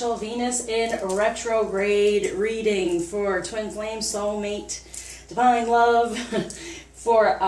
special Venus in retrograde reading for Twin Flame, Soulmate, Divine Love for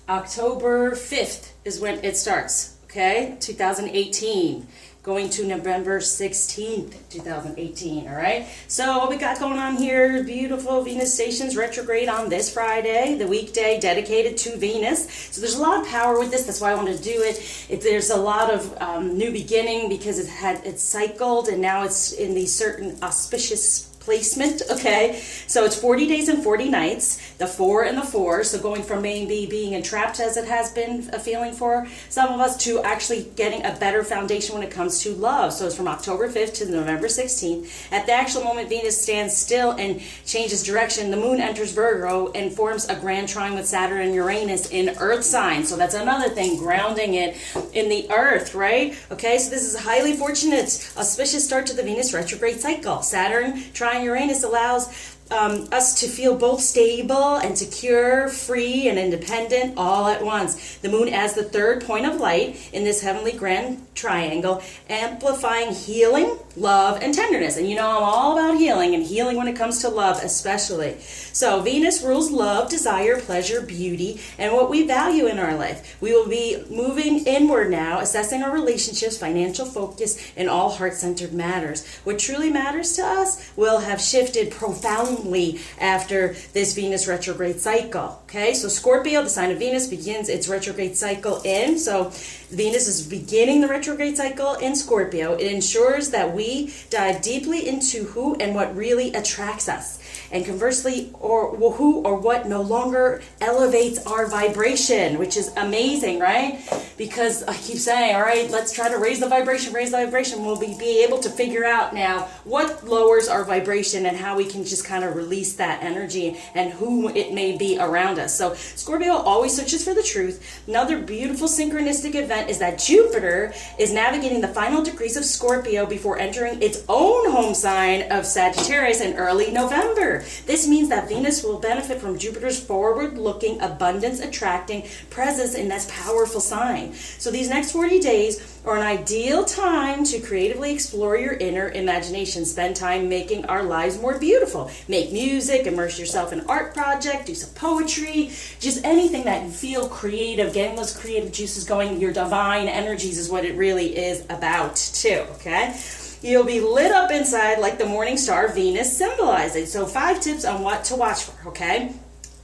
October 5th is when it starts, okay? 2018. Going to November 16th, 2018, all right? So what we got going on here, beautiful Venus stations retrograde on this Friday, the weekday dedicated to Venus. So there's a lot of power with this. That's why I wanted to do it. There's a lot of new beginning because it's cycled and now it's in these certain auspicious placement, okay? So it's 40 days and 40 nights, the 4 and the 4, so going from maybe being entrapped as it has been a feeling for some of us to actually getting a better foundation when it comes to love. So it's from October 5th to November 16th. At the actual moment Venus stands still and changes direction, the moon enters Virgo and forms a grand trine with Saturn and Uranus in earth sign. So that's another thing, grounding it in the earth, right? Okay, so this is a highly fortunate, auspicious start to the Venus retrograde cycle. Saturn trine Uranus allows us to feel both stable and secure, free and independent all at once. The moon as the third point of light in this heavenly grand triangle, amplifying healing, love, and tenderness. And you know I'm all about healing, and healing when it comes to love especially. So Venus rules love, desire, pleasure, beauty, and what we value in our life. We will be moving inward now, assessing our relationships, financial focus, and all heart-centered matters. What truly matters to us will have shifted profoundly after this Venus retrograde cycle. Okay, so Scorpio, the sign of Venus, begins its retrograde cycle in. So Venus is beginning the retrograde cycle in Scorpio. It ensures that we dive deeply into who and what really attracts us. And conversely, or who or what no longer elevates our vibration, which is amazing, right? Because I keep saying, all right, let's try to raise the vibration, raise the vibration. We'll be able to figure out now what lowers our vibration and how we can just kind of release that energy and who it may be around us. So Scorpio always searches for the truth. Another beautiful synchronistic event is that Jupiter is navigating the final degrees of Scorpio before entering its own home sign of Sagittarius in early November. This means that Venus will benefit from Jupiter's forward-looking, abundance-attracting presence in this powerful sign. So these next 40 days are an ideal time to creatively explore your inner imagination. Spend time making our lives more beautiful. Make music, immerse yourself in an art project, do some poetry, just anything that you feel creative, getting those creative juices going. Your divine energies is what it really is about too, okay? You'll be lit up inside like the morning star Venus symbolizing. So 5 tips on what to watch for, okay?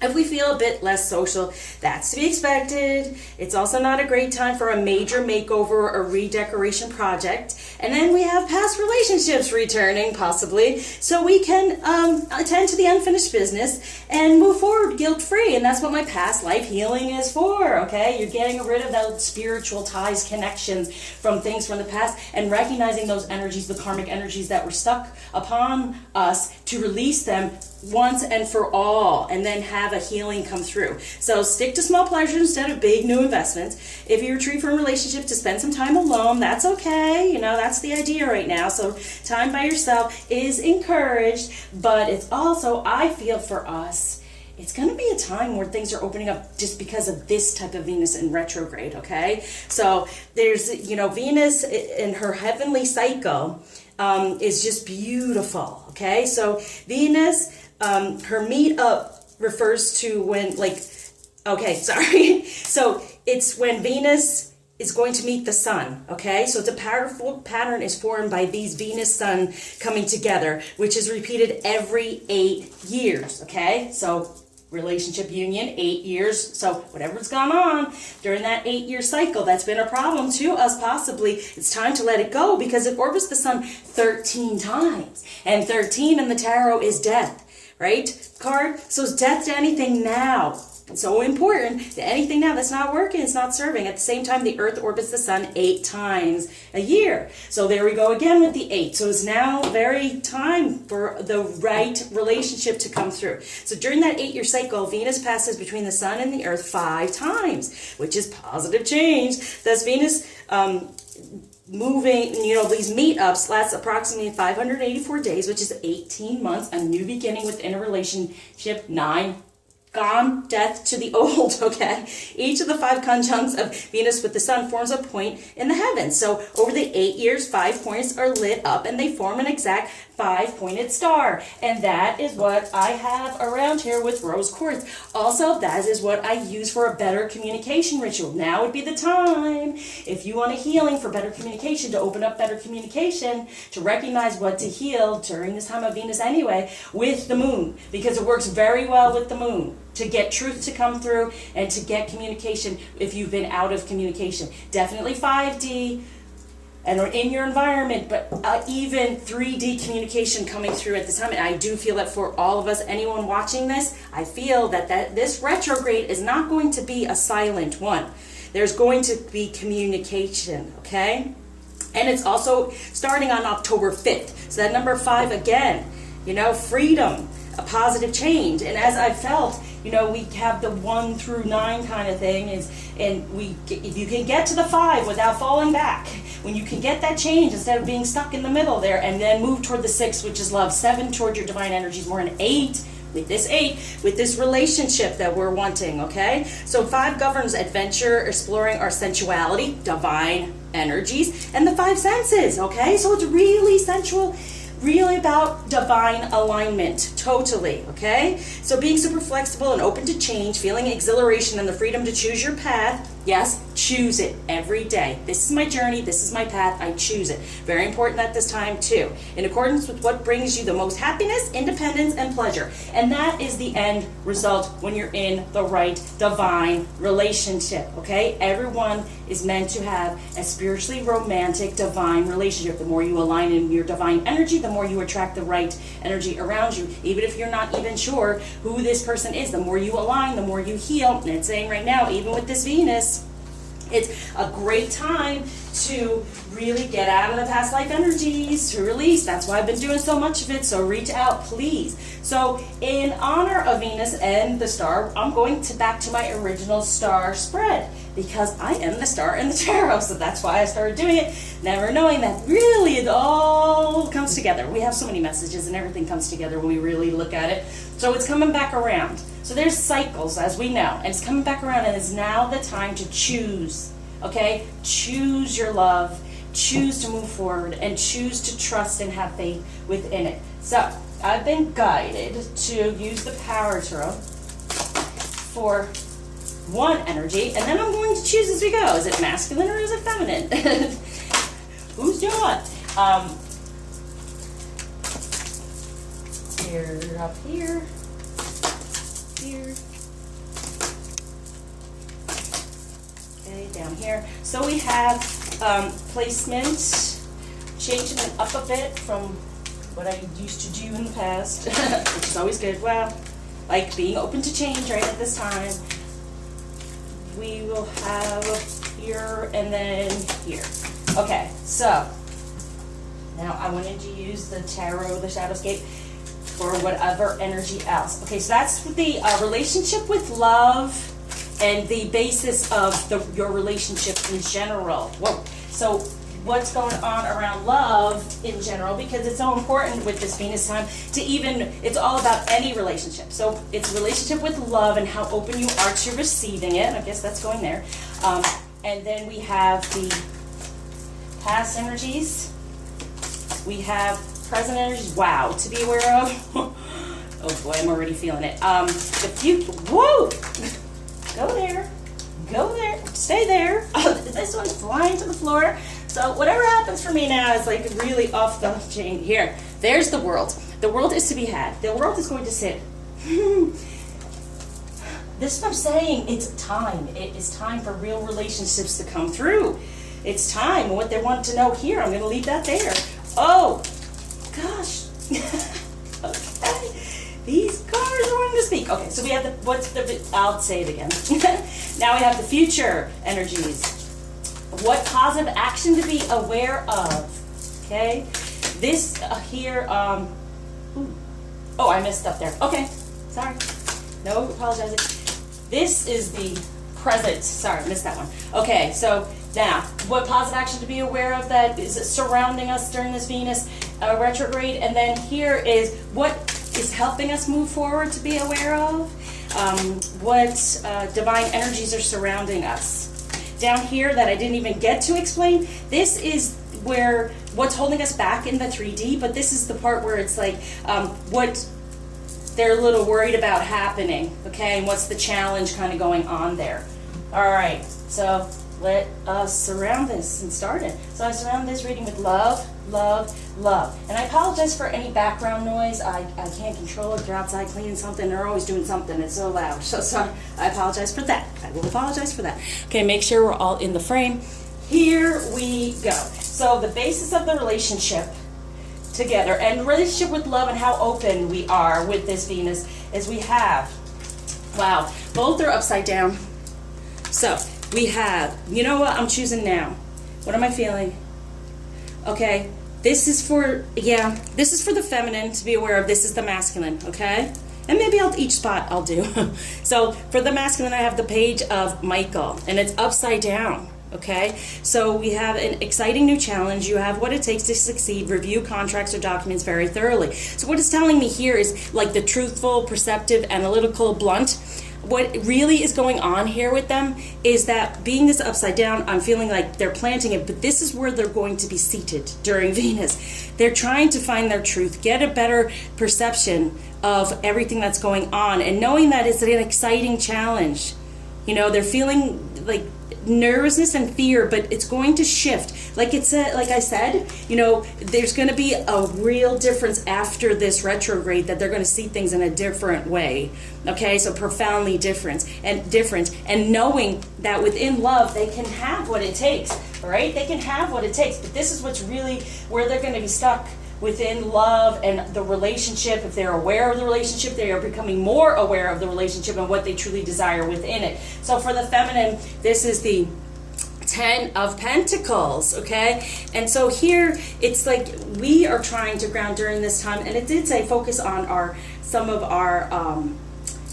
If we feel a bit less social, that's to be expected. It's also not a great time for a major makeover or redecoration project. And then we have past relationships returning, possibly, so we can attend to the unfinished business and move forward guilt-free. And that's what my past life healing is for, okay? You're getting rid of those spiritual ties, connections from things from the past, and recognizing those energies, the karmic energies that were stuck upon us, to release them once and for all, and then have a healing come through. So stick to small pleasures instead of big new investments. If you retreat from a relationship to spend some time alone, that's okay. You know, that's the idea right now. So time by yourself is encouraged, but it's also, I feel for us, it's going to be a time where things are opening up just because of this type of Venus in retrograde, okay? So there's, you know, Venus in her heavenly cycle is just beautiful, okay? So Venus, her meet-up refers to when, like, okay, sorry. So it's when Venus is going to meet the sun, okay? So it's a powerful pattern is formed by these Venus-Sun coming together, which is repeated every 8 years, okay? So relationship union, 8 years. So whatever's gone on during that 8-year cycle, that's been a problem to us possibly, it's time to let it go because it orbits the sun 13 times. And 13 in the tarot is death, right? Card. So it's death to anything now. It's so important to anything now that's not working, it's not serving. At the same time, the earth orbits the sun 8 times a year. So there we go again with the 8. So it's now very time for the right relationship to come through. So during that 8-year cycle, Venus passes between the sun and the earth 5 times, which is positive change. Thus Venus moving, you know, these meetups last approximately 584 days, which is 18 months, a new beginning within a relationship, 9 gone, death to the old, okay? Each of the 5 conjuncts of Venus with the sun forms a point in the heavens. So over the 8 years, 5 points are lit up and they form an exact 5-pointed star. And that is what I have around here with rose quartz. Also, that is what I use for a better communication ritual. Now would be the time, if you want a healing for better communication, to open up better communication, to recognize what to heal during this time of Venus anyway, with the moon, because it works very well with the moon to get truth to come through and to get communication if you've been out of communication. Definitely 5D and in your environment, but even 3D communication coming through at this time. And I do feel that for all of us, anyone watching this, I feel that this retrograde is not going to be a silent one. There's going to be communication, okay? And it's also starting on October 5th. So that number 5 again, freedom, a positive change. And as I felt, we have the 1 through 9 kind of thing, if you can get to the 5 without falling back, when you can get that change instead of being stuck in the middle there, and then move toward the 6, which is love, 7 toward your divine energies, more an 8, with this relationship that we're wanting, okay? So 5 governs adventure, exploring our sensuality, divine energies, and the 5 senses, okay? So it's really sensual, really about divine alignment, totally, okay? So being super flexible and open to change, feeling exhilaration and the freedom to choose your path. Yes, choose it every day. This is my journey, this is my path, I choose it. Very important at this time too. In accordance with what brings you the most happiness, independence, and pleasure. And that is the end result when you're in the right divine relationship, okay? Everyone is meant to have a spiritually romantic divine relationship. The more you align in your divine energy, the more you attract the right energy around you. Even if you're not even sure who this person is, the more you align, the more you heal. And it's saying right now, even with this Venus, it's a great time to really get out of the past life energies, to release. That's why I've been doing so much of it, so reach out, please. So in honor of Venus and the star, I'm going back to my original star spread, because I am the star in the tarot, so that's why I started doing it, never knowing that really it all comes together. We have so many messages and everything comes together when we really look at it. So it's coming back around. So there's cycles, as we know, and it's coming back around, and it's now the time to choose, okay? Choose your love, choose to move forward, and choose to trust and have faith within it. So I've been guided to use the Power Tarot for one energy, and then I'm going to choose as we go. Is it masculine or is it feminine? Who's doing what? Here, up here. Here. Okay, down here. So we have placement, changing it up a bit from what I used to do in the past, which is always good. Well, like being open to change right at this time. We will have here and then here. Okay, so now I wanted to use the tarot, the Shadowscape, for whatever energy else. Okay, so that's the relationship with love and the basis of your relationship in general. Whoa. So what's going on around love in general, because it's so important with this Venus time to it's all about any relationship. So it's a relationship with love and how open you are to receiving it. I guess that's going there. And then we have the past energies. We have present energies. Wow, to be aware of. Oh boy, I'm already feeling it. The future. Whoa! Go there. Go there. Stay there. This one's flying to the floor. So whatever happens for me now is like really off the chain. Here, there's the world. The world is to be had. The world is going to sit. This is what I'm saying. It's time. It is time for real relationships to come through. It's time. What they want to know here, I'm going to leave that there. Oh, gosh. Okay. These cards are wanting to speak. Okay, so we have I'll say it again. Now we have the future energies. What positive action to be aware of, okay? This here, oh, I messed up there. Okay, sorry. No apologizing. This is the present. Sorry, I missed that one. Okay, so now, what positive action to be aware of that is surrounding us during this Venus retrograde, and then here is what is helping us move forward to be aware of. what divine energies are surrounding us. Down here that I didn't even get to explain, this is where what's holding us back in the 3D, but this is the part where it's like what they're a little worried about happening, okay, and what's the challenge kind of going on there. All right, so let us surround this and start it. So I surround this reading with love, love, love. And I apologize for any background noise. I can't control it. They're outside cleaning something. They're always doing something. It's so loud. So sorry. I apologize for that. I will apologize for that. Okay, make sure we're all in the frame. Here we go. So the basis of the relationship together and the relationship with love and how open we are with this Venus is we have, wow, both are upside down. So we have, you know what I'm choosing now? What am I feeling? Okay, this is for, this is for the feminine to be aware of. This is the masculine, okay? And maybe each spot I'll do. So for the masculine, I have the page of Michael, and it's upside down. Okay, so we have an exciting new challenge. You have what it takes to succeed. Review contracts or documents very thoroughly. So what it's telling me here is like the truthful, perceptive, analytical, blunt. What really is going on here with them is that being this upside down, I'm feeling like they're planting it, but this is where they're going to be seated during Venus. They're trying to find their truth, get a better perception of everything that's going on, and knowing that it's an exciting challenge. You know, they're feeling like nervousness and fear, but it's going to shift. Like I said, you know, there's going to be a real difference after this retrograde, that they're going to see things in a different way. Okay, so profoundly different, and knowing that within love they can have what it takes. All right, they can have what it takes, but this is what's really where they're going to be stuck. Within love and the relationship, if they're aware of the relationship, they are becoming more aware of the relationship and what they truly desire within it. So for the feminine, this is the 10 of Pentacles, okay? And so here, it's like we are trying to ground during this time, and it did say focus on some of our,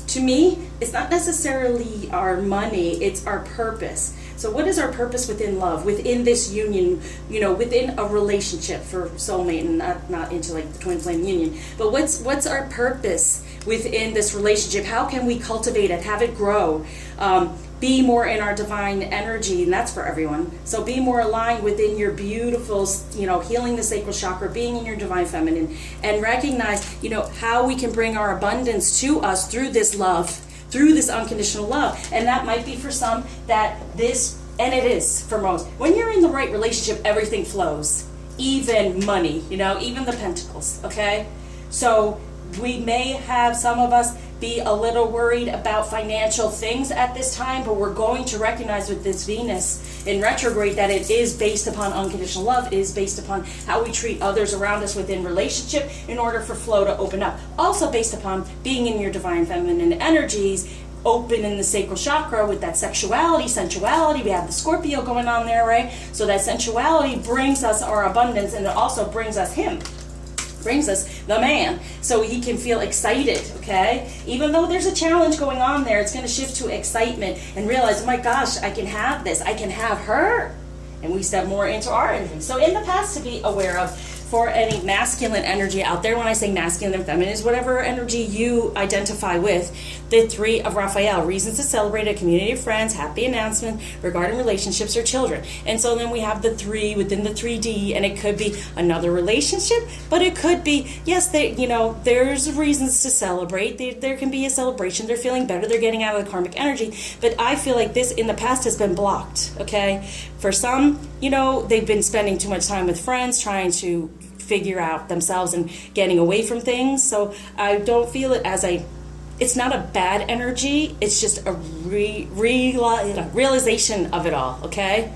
to me, it's not necessarily our money, it's our purpose. So what is our purpose within love, within this union, you know, within a relationship for soulmate, and not into like the twin flame union, but what's our purpose within this relationship? How can we cultivate it, have it grow, be more in our divine energy? And that's for everyone. So be more aligned within your beautiful, you know, healing the sacral chakra, being in your divine feminine, and recognize, you know, how we can bring our abundance to us through this love, through this unconditional love. And that might be for some that this, and it is for most, when you're in the right relationship, everything flows, even money, you know, even the pentacles, okay? So we may have some of us be a little worried about financial things at this time, but we're going to recognize with this Venus in retrograde that it is based upon unconditional love, it is based upon how we treat others around us within relationship in order for flow to open up. Also based upon being in your divine feminine energies, open in the sacral chakra with that sexuality, sensuality. We have the Scorpio going on there, right? So that sensuality brings us our abundance, and it also brings us him. Brings us the man, so he can feel excited, okay? Even though there's a challenge going on there, it's going to shift to excitement and realize, oh my gosh, I can have this, I can have her. And we step more into our energy. So in the past, to be aware of for any masculine energy out there, when I say masculine and feminine, is whatever energy you identify with. The 3 of Raphael, reasons to celebrate, a community of friends, happy announcement regarding relationships or children. And so then we have the 3 within the 3D, and it could be another relationship, but it could be, yes, there's reasons to celebrate. There can be a celebration. They're feeling better. They're getting out of the karmic energy. But I feel like this in the past has been blocked, okay? For some, they've been spending too much time with friends, trying to figure out themselves and getting away from things. So I don't feel it as it's not a bad energy, it's just a realization of it all, okay?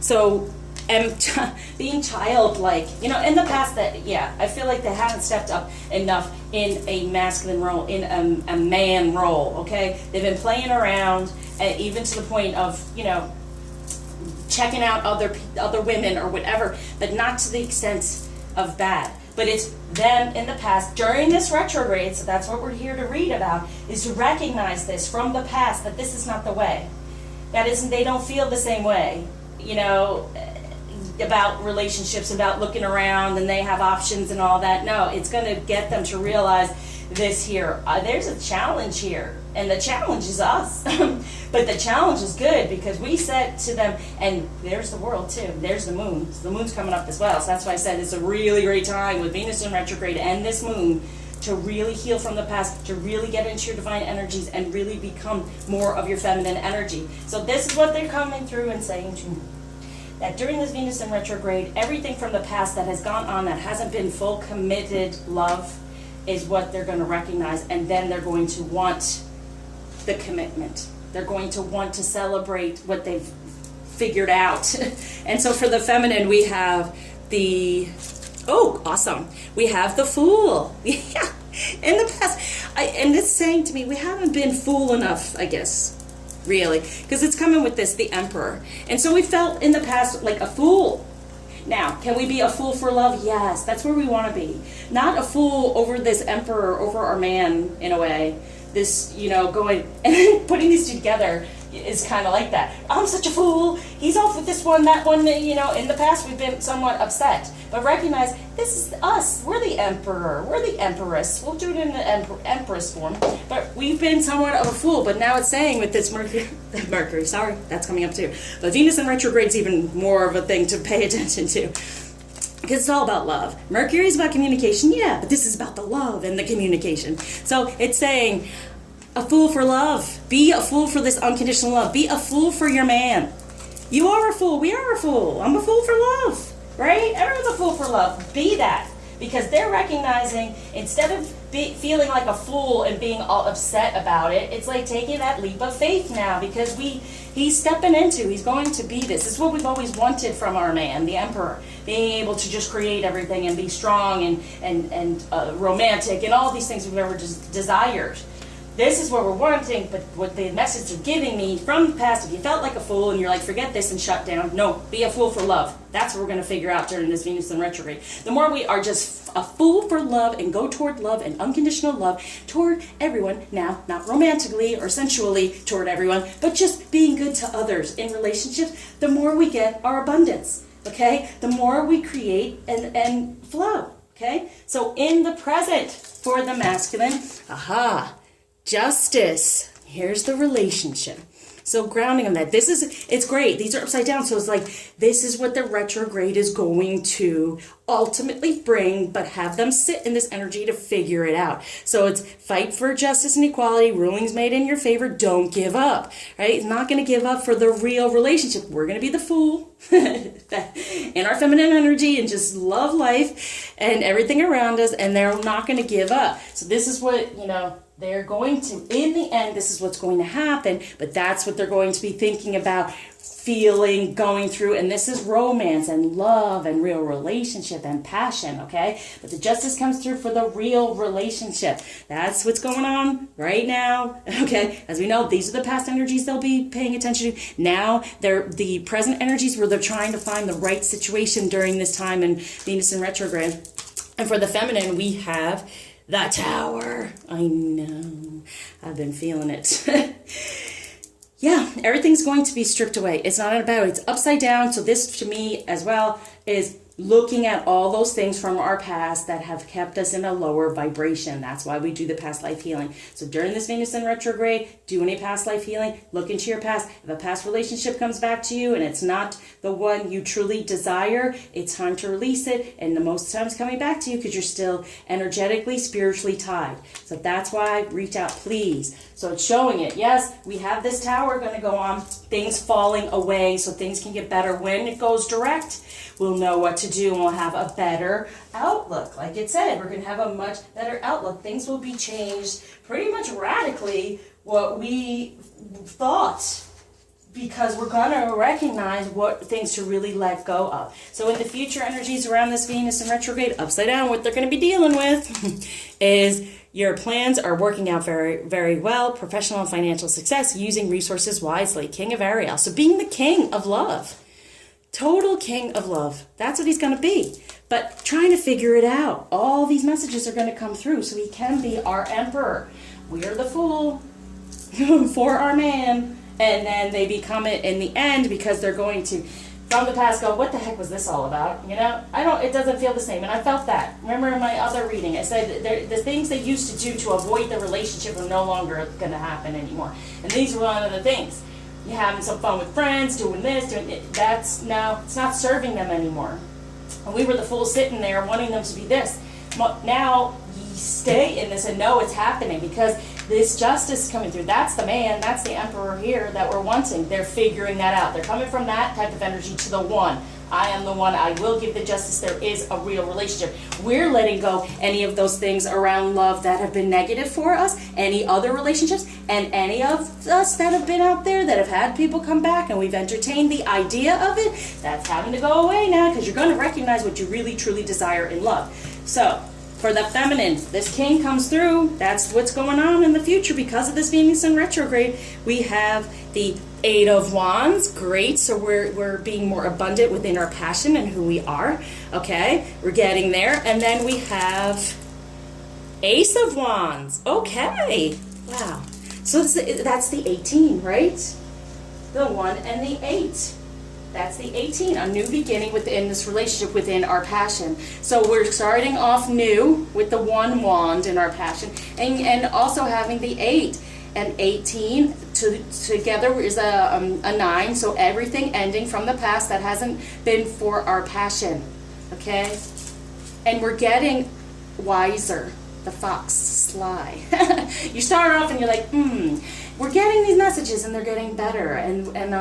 So, and being childlike, in the past I feel like they haven't stepped up enough in a masculine role, in a man role, okay? They've been playing around, even to the point of, checking out other women or whatever, but not to the extent of bad. But it's them in the past during this retrograde, so that's what we're here to read about, is to recognize this from the past, that this is not the way. They don't feel the same way, about relationships, about looking around and they have options and all that. No, it's going to get them to realize this here. There's a challenge here, and the challenge is us. But the challenge is good because we said to them, and there's the world too. There's the moon. So the moon's coming up as well. So that's why I said it's a really great time with Venus in retrograde and this moon to really heal from the past, to really get into your divine energies and really become more of your feminine energy. So this is what they're coming through and saying to you. That during this Venus in retrograde, everything from the past that has gone on that hasn't been full committed love is what they're going to recognize, and then they're going to want the commitment. They're going to want to celebrate what they've figured out. And so for the feminine, we have the, oh, awesome. We have the Fool. Yeah, in the past. And it's saying to me, we haven't been fool enough, I guess, really. Because it's coming with this, the Emperor. And so we felt in the past like a fool. Now, can we be a fool for love? Yes, that's where we want to be. Not a fool over this Emperor, over our man, in a way. This, going, and then putting these together is kind of like that. I'm such a fool. He's off with this one, that one. In the past we've been somewhat upset. But recognize, this is us. We're the Emperor. We're the Empress. We'll do it in the Empress form. But we've been somewhat of a fool. But now it's saying with this Mercury, sorry, that's coming up too. But Venus in retrograde is even more of a thing to pay attention to. Because it's all about love. Mercury is about communication, yeah, but this is about the love and the communication. So it's saying, a fool for love. Be a fool for this unconditional love. Be a fool for your man. You are a fool. We are a fool. I'm a fool for love, right? Everyone's a fool for love. Be that. Because they're recognizing, instead of feeling like a fool and being all upset about it, it's like taking that leap of faith now, because he's stepping into, he's going to be this. This is what we've always wanted from our man, the Emperor, being able to just create everything and be strong and romantic and all these things we've ever desired. This is what we're wanting, but what the message is giving me from the past, if you felt like a fool and you're like, forget this and shut down, no, be a fool for love. That's what we're going to figure out during this Venus in retrograde. The more we are just a fool for love and go toward love and unconditional love toward everyone, now, not romantically or sensually toward everyone, but just being good to others in relationships, the more we get our abundance, okay? The more we create and flow, okay? So in the present for the masculine, justice. Here's the relationship. So grounding on that. It's great. These are upside down. So it's like, this is what the retrograde is going to ultimately bring, but have them sit in this energy to figure it out. So it's fight for justice and equality. Rulings made in your favor. Don't give up, right? It's not going to give up for the real relationship. We're going to be the fool in our feminine energy and just love life and everything around us. And they're not going to give up. So this is what, they're going to, in the end, this is what's going to happen, but that's what they're going to be thinking about, feeling, going through, and this is romance and love and real relationship and passion, okay? But the justice comes through for the real relationship. That's what's going on right now, okay? As we know, these are the past energies they'll be paying attention to. Now, they're the present energies where they're trying to find the right situation during this time in Venus in retrograde. And for the feminine, we have the Tower. I know. I've been feeling it. Yeah, everything's going to be stripped away. It's not about, it's upside down. So this, to me, as well, is looking at all those things from our past that have kept us in a lower vibration. That's why we do the past life healing. So during this Venus in retrograde, do any past life healing. Look into your past. If a past relationship comes back to you and it's not the one you truly desire, it's time to release it. And the most times coming back to you because you're still energetically, spiritually tied. So that's why reach out, please. So it's showing it. Yes, we have this Tower going to go on. Things falling away so things can get better. When it goes direct, we'll know what to do and we'll have a better outlook. Like it said, we're going to have a much better outlook. Things will be changed pretty much radically what we thought, because we're going to recognize what things to really let go of. So in the future energies around this Venus in retrograde, upside down, what they're going to be dealing with is your plans are working out very, very well. Professional and financial success, using resources wisely. King of Ariel. So being the king of love. Total king of love. That's what he's going to be. But trying to figure it out. All these messages are going to come through so he can be our emperor. We are the fool for our man. And then they become it in the end because they're going to from the past go, what the heck was this all about? You know, it doesn't feel the same. And I felt that. Remember in my other reading, I said the things they used to do to avoid the relationship are no longer going to happen anymore. And these were one of the things. You're having some fun with friends, doing this, doing it. That's now, it's not serving them anymore. And we were the fools sitting there wanting them to be this. Now, you stay in this and know it's happening because this justice is coming through. That's the man, that's the emperor here that we're wanting. They're figuring that out. They're coming from that type of energy to the one. I am the one. I will give the justice. There is a real relationship. We're letting go any of those things around love that have been negative for us, any other relationships, and any of us that have been out there that have had people come back and we've entertained the idea of it. That's having to go away now because you're going to recognize what you really truly desire in love. So, for the feminine, this king comes through. That's what's going on in the future because of this Venus in retrograde. We have the Eight of Wands. Great. So we're being more abundant within our passion and who we are. Okay. We're getting there. And then we have Ace of Wands. Okay. Wow. So that's the 18, right? The 1 and the 8. That's the 18, a new beginning within this relationship, within our passion. So we're starting off new with the 1 wand in our passion, and also having the 8 and 18 together is a 9. So everything ending from the past that hasn't been for our passion, okay? And we're getting wiser. The fox, sly. You start off and you're like, we're getting these messages and they're getting better, and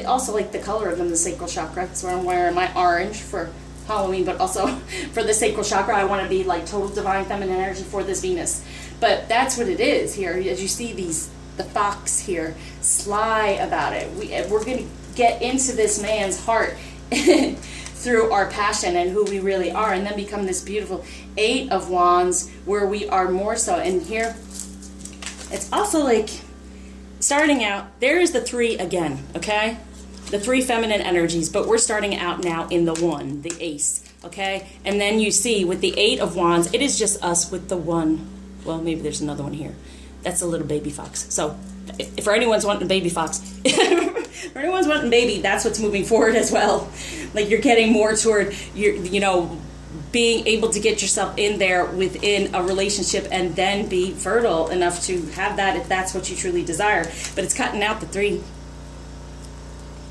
also like the color of them, the sacral chakra. So I'm wearing my orange for Halloween, but also for the sacral chakra, I want to be like total divine feminine energy for this Venus. But that's what it is here. As you see the fox here, sly about it. We're going to get into this man's heart through our passion and who we really are, and then become this beautiful 8 of Wands where we are more so. And here, it's also like starting out, there is the 3 again, okay? The 3 feminine energies, but we're starting out now in the 1, the ace, okay? And then you see with the 8 of Wands, it is just us with the 1. Well, maybe there's another one here. That's a little baby fox. So if for anyone's wanting a baby fox, for anyone's wanting baby, that's what's moving forward as well. Like you're getting more toward being able to get yourself in there within a relationship and then be fertile enough to have that if that's what you truly desire. But it's cutting out the 3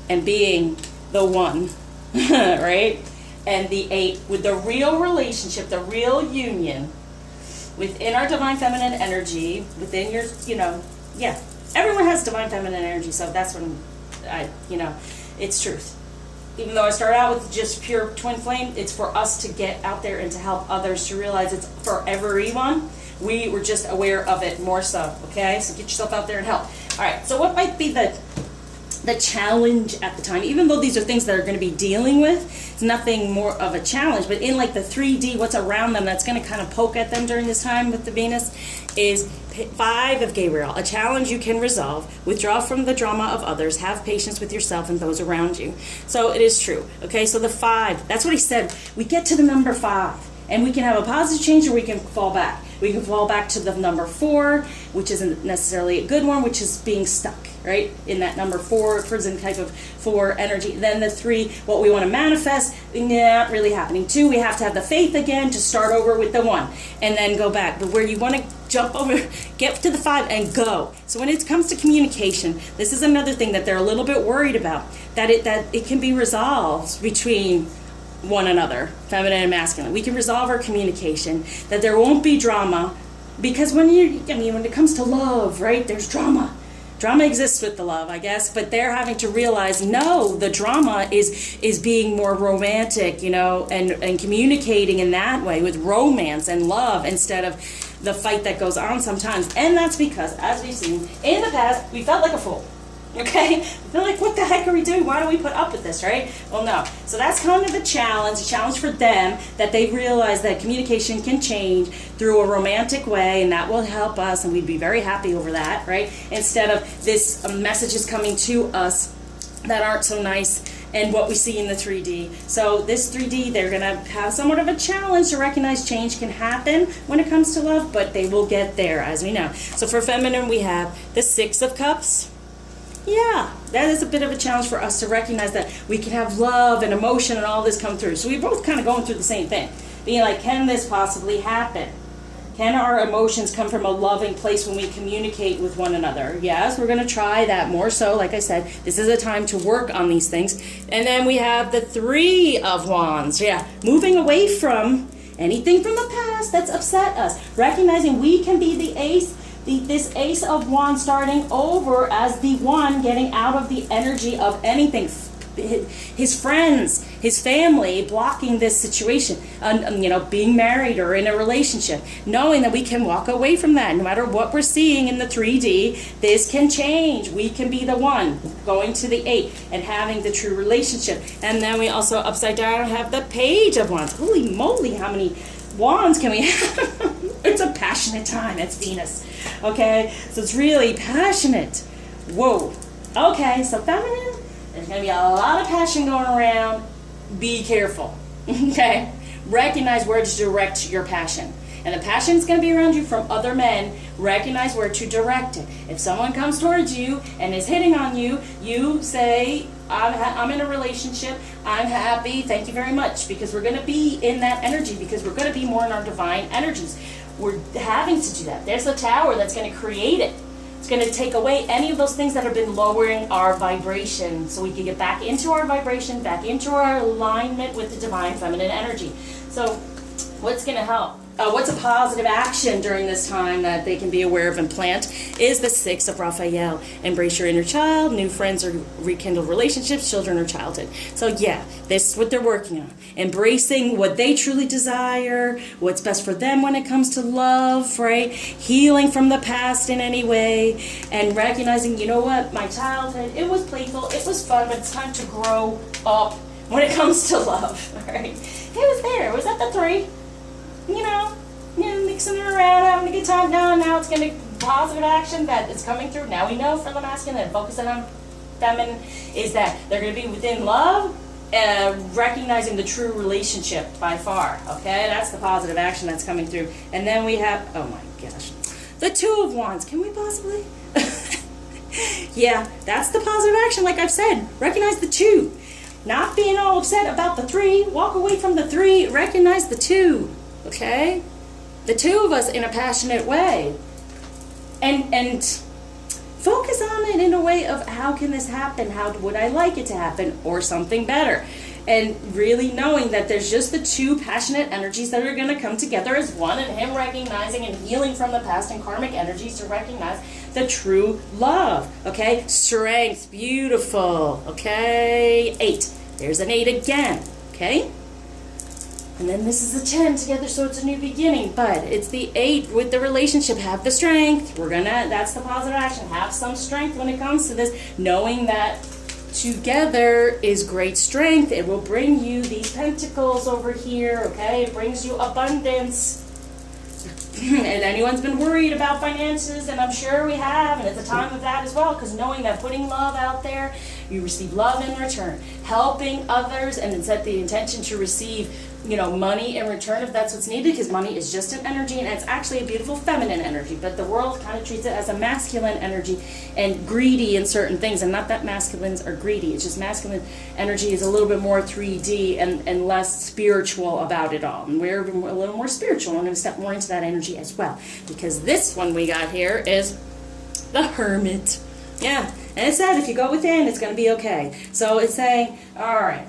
and being the 1, right? And the 8 with the real relationship, the real union within our divine feminine energy, within your, everyone has divine feminine energy, so that's when it's truth. Even though I start out with just pure twin flame, it's for us to get out there and to help others to realize it's for everyone. We were just aware of it more so, okay? So get yourself out there and help. All right, so what might be the challenge at the time? Even though these are things that are going to be dealing with, it's nothing more of a challenge, but in like the 3D, what's around them that's going to kind of poke at them during this time with the Venus is 5 of Gabriel, a challenge you can resolve, withdraw from the drama of others, have patience with yourself and those around you. So it is true, okay? So the 5, that's what he said. We get to the number 5 and we can have a positive change or we can fall back. We can fall back to the number 4, which isn't necessarily a good one, which is being stuck, right? In that number 4, prison type of 4 energy. Then the 3, what we want to manifest, not really happening. 2, we have to have the faith again to start over with the 1 and then go back. But where you want to jump over, get to the 5 and go. So when it comes to communication, this is another thing that they're a little bit worried about, that it can be resolved between one another, feminine and masculine. We can resolve our communication, that there won't be drama, because when it comes to love, right, there's drama. Drama exists with the love, I guess, but they're having to realize, no, the drama is being more romantic, and communicating in that way with romance and love instead of the fight that goes on sometimes. And that's because, as we've seen in the past, we felt like a fool. Okay? They're like, what the heck are we doing? Why do we put up with this, right? Well, no. So that's kind of a challenge for them, that they realize that communication can change through a romantic way, and that will help us, and we'd be very happy over that, right? Instead of this messages coming to us that aren't so nice, and what we see in the 3D. So this 3D, they're going to have somewhat of a challenge to recognize change can happen when it comes to love, but they will get there, as we know. So for feminine, we have the 6 of Cups, Yeah, that is a bit of a challenge for us to recognize that we can have love and emotion and all this come through. So we're both kind of going through the same thing. Being like, can this possibly happen? Can our emotions come from a loving place when we communicate with one another? Yes, we're going to try that more so. Like I said, this is a time to work on these things. And then we have the Three of Wands. Yeah, moving away from anything from the past that's upset us. Recognizing we can be the ace, this Ace of Wands starting over as the one getting out of the energy of anything. His friends, his family blocking this situation, being married or in a relationship, knowing that we can walk away from that. No matter what we're seeing in the 3D, this can change. We can be the one going to the 8 and having the true relationship. And then we also upside down have the Page of Wands. Holy moly, how many wands can we have? It's a passionate time. It's Venus. Okay, so it's really passionate. Whoa. Okay, so feminine. There's going to be a lot of passion going around. Be careful, okay? Recognize where to direct your passion. And the passion is going to be around you from other men. Recognize where to direct it. If someone comes towards you and is hitting on you, you say, I'm in a relationship, I'm happy, thank you very much. Because we're going to be in that energy, because we're going to be more in our divine energies. We're having to do that. There's the Tower that's going to create it. It's going to take away any of those things that have been lowering our vibration so we can get back into our vibration, back into our alignment with the divine feminine energy. So what's going to help? What's a positive action during this time that they can be aware of and plant is the 6 of Raphael. Embrace your inner child, new friends or rekindled relationships, children or childhood. So yeah, this is what they're working on. Embracing what they truly desire, what's best for them when it comes to love, right? Healing from the past in any way, and recognizing, you know what, my childhood, it was playful, it was fun, but it's time to grow up when it comes to love, all right? It was there, it was at the 3. Mixing it around, having a good time. Now it's going to positive action that is coming through. Now we know for the masculine and focusing on feminine is that they're going to be within love, recognizing the true relationship by far. Okay, that's the positive action that's coming through. And then we have, oh my gosh, the 2 of Wands. Can we possibly? Yeah, that's the positive action. Like I've said, recognize the 2. Not being all upset about the 3. Walk away from the 3. Recognize the 2. Okay? The 2 of us in a passionate way. And focus on it in a way of how can this happen? How would I like it to happen? Or something better. And really knowing that there's just the 2 passionate energies that are going to come together as one, and him recognizing and healing from the past and karmic energies to recognize the true love. Okay? Strength. Beautiful. Okay? 8. There's an 8 again. Okay? And then this is a 10 together, so it's a new beginning. But it's the 8 with the relationship. Have the strength. That's the positive action. Have some strength when it comes to this. Knowing that together is great strength. It will bring you these pentacles over here, okay? It brings you abundance. And anyone's been worried about finances, and I'm sure we have, and it's a time of that as well, because knowing that putting love out there, you receive love in return. Helping others, and then set the intention to receive money in return if that's what's needed, because money is just an energy, and it's actually a beautiful feminine energy, but the world kind of treats it as a masculine energy and greedy in certain things, and not that masculines are greedy. It's just masculine energy is a little bit more 3D and less spiritual about it all, and we're a little more spiritual. I'm going to step more into that energy as well, because this one we got here is the Hermit. Yeah, and it said if you go within, it's going to be okay. So it's saying, all right,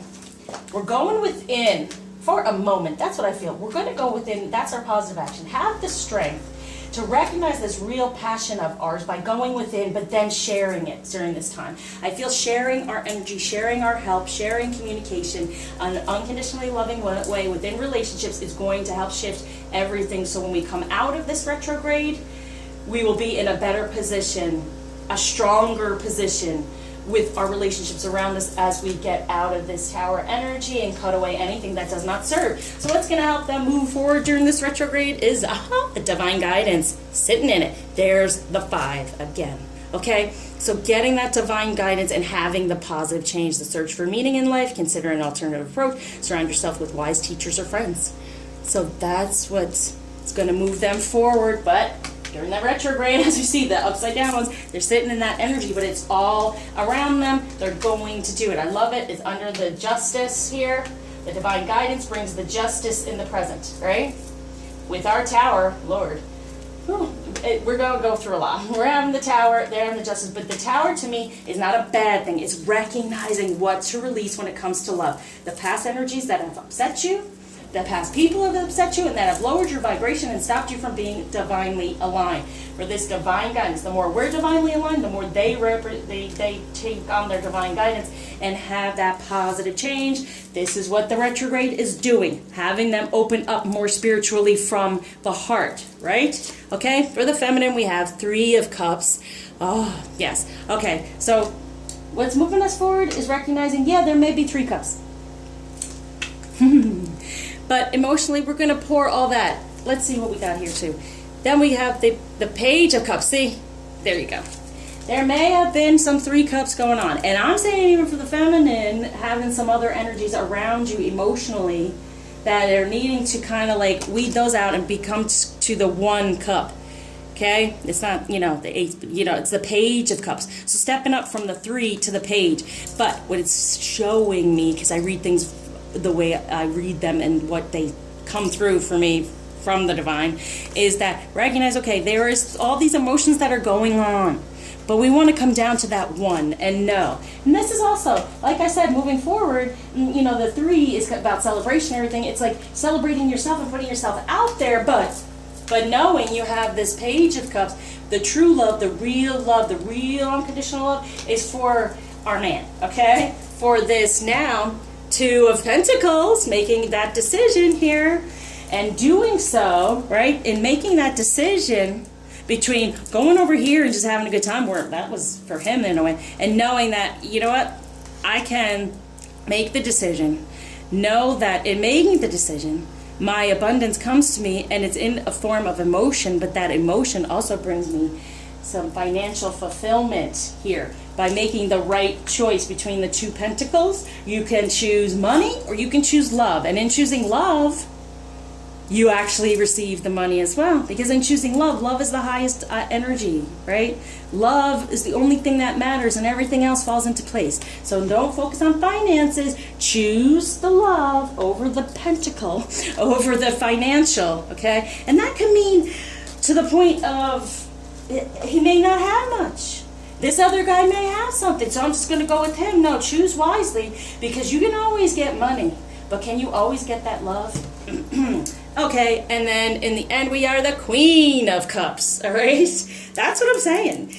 we're going within for a moment. That's what I feel. We're going to go within. That's our positive action. Have the strength to recognize this real passion of ours by going within, but then sharing it during this time. I feel sharing our energy, sharing our help, sharing communication on an unconditionally loving way within relationships is going to help shift everything. So when we come out of this retrograde, we will be in a better position, a stronger position with our relationships around us as we get out of this Tower energy and cut away anything that does not serve. So what's going to help them move forward during this retrograde is a divine guidance sitting in it. There's the 5 again. Okay, so getting that divine guidance and having the positive change, the search for meaning in life, consider an alternative approach, surround yourself with wise teachers or friends. So that's what's going to move them forward. But during that retrograde, as you see, the upside down ones, they're sitting in that energy, but it's all around them. They're going to do it. I love it. It's under the justice here. The divine guidance brings the justice in the present, right? With our tower, Lord, we're going to go through a lot. We're having the tower, they're having the justice, but the tower to me is not a bad thing. It's recognizing what to release when it comes to love. The past energies that have upset you, the past people have upset you, and that have lowered your vibration and stopped you from being divinely aligned. For this divine guidance, the more we're divinely aligned, the more they take on their divine guidance and have that positive change. This is what the retrograde is doing, having them open up more spiritually from the heart, right? Okay, for the feminine, we have 3 of Cups. Oh, yes. Okay, so what's moving us forward is recognizing, yeah, there may be 3 cups. But emotionally, we're going to pour all that. Let's see what we got here, too. Then we have the Page of Cups. See? There you go. There may have been some 3 cups going on. And I'm saying even for the feminine, having some other energies around you emotionally that are needing to kind of like weed those out and become to the 1 cup. Okay? It's not, the 8, it's the Page of Cups. So stepping up from the 3 to the Page. But what it's showing me, because I read things the way I read them and what they come through for me from the divine, is that recognize, okay, there is all these emotions that are going on, but we want to come down to that 1 and know. And this is also, like I said, moving forward, the 3 is about celebration and everything. It's like celebrating yourself and putting yourself out there, but knowing you have this Page of Cups, the true love, the real unconditional love is for our man, okay? For this now 2 of Pentacles, making that decision here, and doing so, right, in making that decision between going over here and just having a good time, where that was for him in a way, and knowing that, you know what, I can make the decision, know that in making the decision, my abundance comes to me, and it's in a form of emotion, but that emotion also brings me some financial fulfillment here. By making the right choice between the 2 Pentacles, you can choose money or you can choose love. And in choosing love, you actually receive the money as well. Because in choosing love, love is the highest energy, right? Love is the only thing that matters, and everything else falls into place. So don't focus on finances. Choose the love over the pentacle, over the financial, okay? And that can mean to the point of he may not have much. This other guy may have something, so I'm just going to go with him. No, choose wisely, because you can always get money, but can you always get that love? Okay, and then in the end, we are the Queen of Cups, all right? That's what I'm saying.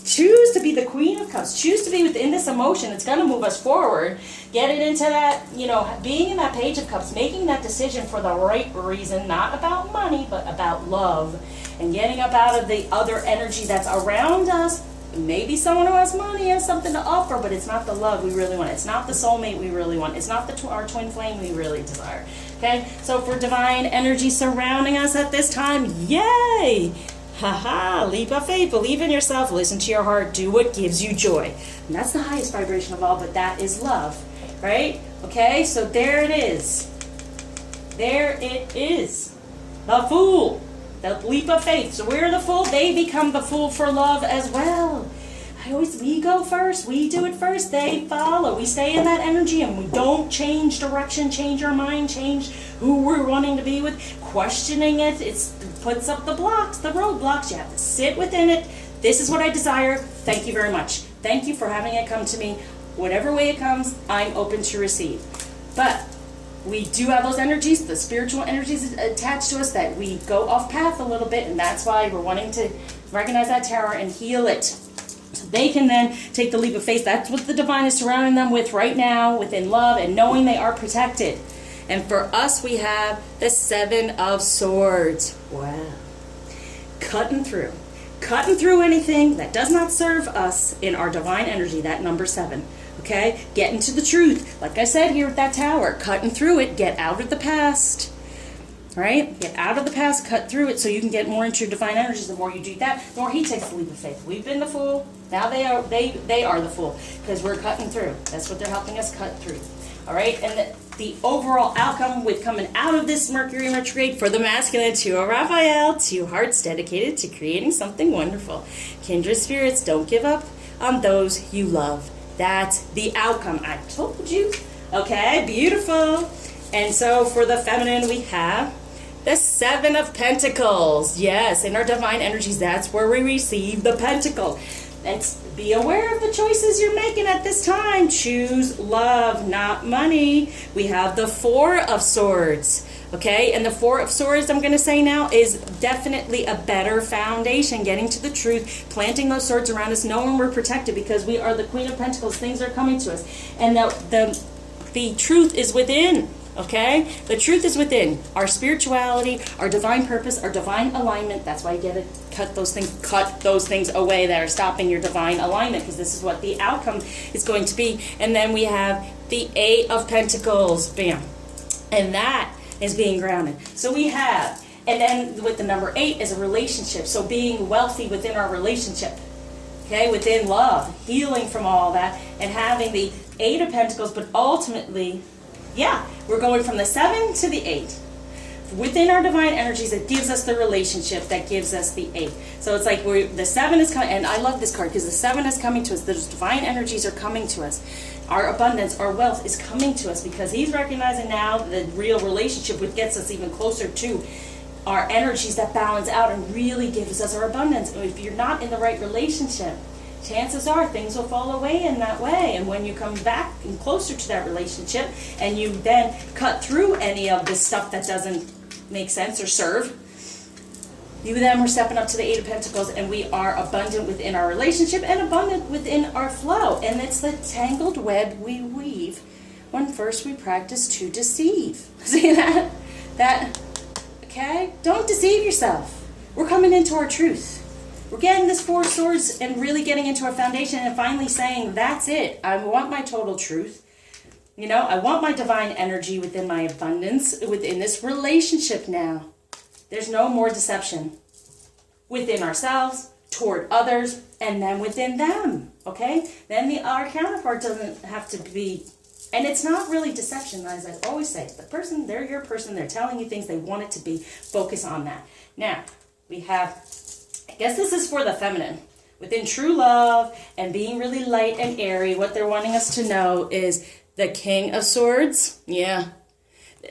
Choose to be the Queen of Cups. Choose to be within this emotion. It's going to move us forward. Get it into that, being in that Page of Cups, making that decision for the right reason, not about money, but about love, and getting up out of the other energy that's around us. Maybe someone who has money has something to offer, but it's not the love we really want. It's not the soulmate we really want. It's not our twin flame we really desire. Okay? So for divine energy surrounding us at this time, yay! Haha, leap of faith, believe in yourself, listen to your heart, do what gives you joy. And that's the highest vibration of all, but that is love, right? Okay, so there it is. There it is. The Fool. The leap of faith. So we're the Fool. They become the Fool for love as well. We go first. We do it first. They follow. We stay in that energy and we don't change direction, change our mind, change who we're wanting to be with. Questioning it. It puts up the blocks, the roadblocks. You have to sit within it. This is what I desire. Thank you very much. Thank you for having it come to me. Whatever way it comes, I'm open to receive. But we do have those energies, the spiritual energies attached to us, that we go off path a little bit, and that's why we're wanting to recognize that terror and heal it. So they can then take the leap of faith. That's what the divine is surrounding them with right now, within love, and knowing they are protected. And for us, we have the 7 of Swords. Wow. Cutting through anything that does not serve us in our divine energy, that number 7. Okay, getting to the truth. Like I said here with that tower, cutting through it, get out of the past. Right? Get out of the past, cut through it so you can get more into your divine energies. The more you do that, the more he takes the leap of faith. We've been the Fool. Now they are the Fool, because we're cutting through. That's what they're helping us cut through. All right, and the overall outcome with coming out of this Mercury retrograde for the masculine, two of Raphael, two hearts dedicated to creating something wonderful. Kindred spirits, don't give up on those you love. That's the outcome. I told you. Okay, beautiful. And so for the feminine, we have the Seven of Pentacles. Yes, in our divine energies, that's where we receive the pentacle. And be aware of the choices you're making at this time. Choose love, not money. We have the Four of Swords. Okay, and the Four of Swords, I'm going to say now, is definitely a better foundation. Getting to the truth, planting those swords around us, knowing we're protected because we are the Queen of Pentacles. Things are coming to us. And the truth is within. Okay? The truth is within. Our spirituality, our divine purpose, our divine alignment. That's why you get to cut those things away that are stopping your divine alignment, because this is what the outcome is going to be. And then we have the Eight of Pentacles. Bam. And that is being grounded. So we have, and then with the number 8 is a relationship. So being wealthy within our relationship. Okay? Within love. Healing from all that. And having the 8 of Pentacles, but ultimately, yeah, we're going from the 7 to the 8. Within our divine energies, it gives us the relationship that gives us the 8. So it's like the 7 is coming, and I love this card because the 7 is coming to us. Those divine energies are coming to us. Our abundance, our wealth is coming to us because he's recognizing now the real relationship, which gets us even closer to our energies that balance out and really gives us our abundance. And if you're not in the right relationship, chances are things will fall away in that way. And when you come back and closer to that relationship and you then cut through any of this stuff that doesn't make sense or serve, you then we're stepping up to the 8 of Pentacles and we are abundant within our relationship and abundant within our flow. And it's the tangled web we weave when first we practice to deceive. See that? Okay? Don't deceive yourself. We're coming into our truth. We're getting this Four of Swords and really getting into our foundation and finally saying, that's it. I want my total truth. You know, I want my divine energy within my abundance, within this relationship now. There's no more deception within ourselves, toward others, and then within them. Okay? Then our counterpart doesn't have to be, and it's not really deception, as I always say. The person, they're your person, they're telling you things they want it to be. Focus on that. Now, we have, I guess this is for the feminine. Within true love and being really light and airy, what they're wanting us to know is the King of Swords. Yeah.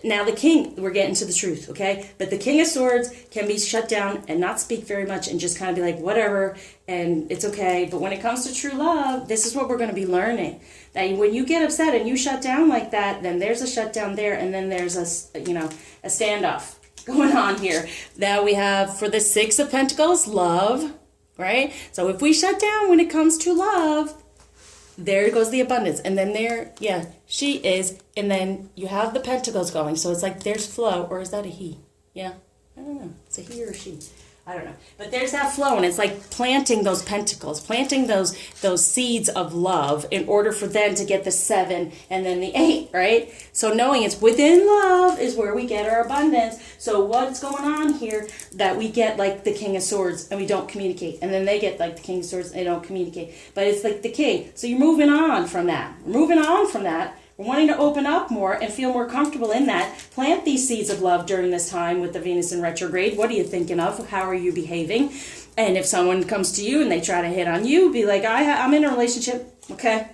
Now the King, we're getting to the truth, okay? But the King of Swords can be shut down and not speak very much and just kind of be like, whatever, and it's okay. But when it comes to true love, this is what we're going to be learning. That when you get upset and you shut down like that, then there's a shutdown there, and then there's a standoff going on here. Now we have for the Six of Pentacles, love, right? So if we shut down when it comes to love, there goes the abundance. And then there, yeah, she is. And then you have the pentacles going. So it's like there's flow. Or is that a he? Yeah. I don't know. It's a he or a she. I don't know. But there's that flow. And it's like planting those pentacles. Planting those seeds of love in order for them to get the 7 and then the 8, right? So knowing it's within love is where we get our abundance. So what's going on here that we get like the King of Swords and we don't communicate. And then they get like the King of Swords and they don't communicate. But it's like the King. So you're moving on from that. We're moving on from that. We're wanting to open up more and feel more comfortable in that. Plant these seeds of love during this time with the Venus in retrograde. What are you thinking of? How are you behaving? And if someone comes to you and they try to hit on you, be like, I'm in a relationship, okay?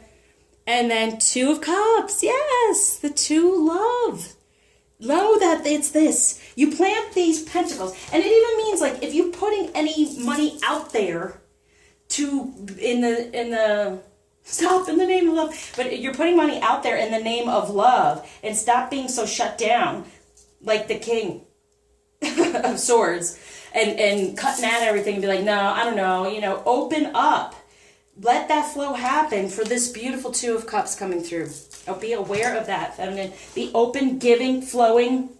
And then 2 of Cups. Yes, the 2 love. Know that it's this. You plant these pentacles. And it even means like if you're putting any money out there in the stop in the name of love. But you're putting money out there in the name of love and stop being so shut down like the King of Swords and cutting at everything and be like, no, I don't know, open up. Let that flow happen for this beautiful 2 of Cups coming through. Be aware of that, feminine. Be open, giving, flowing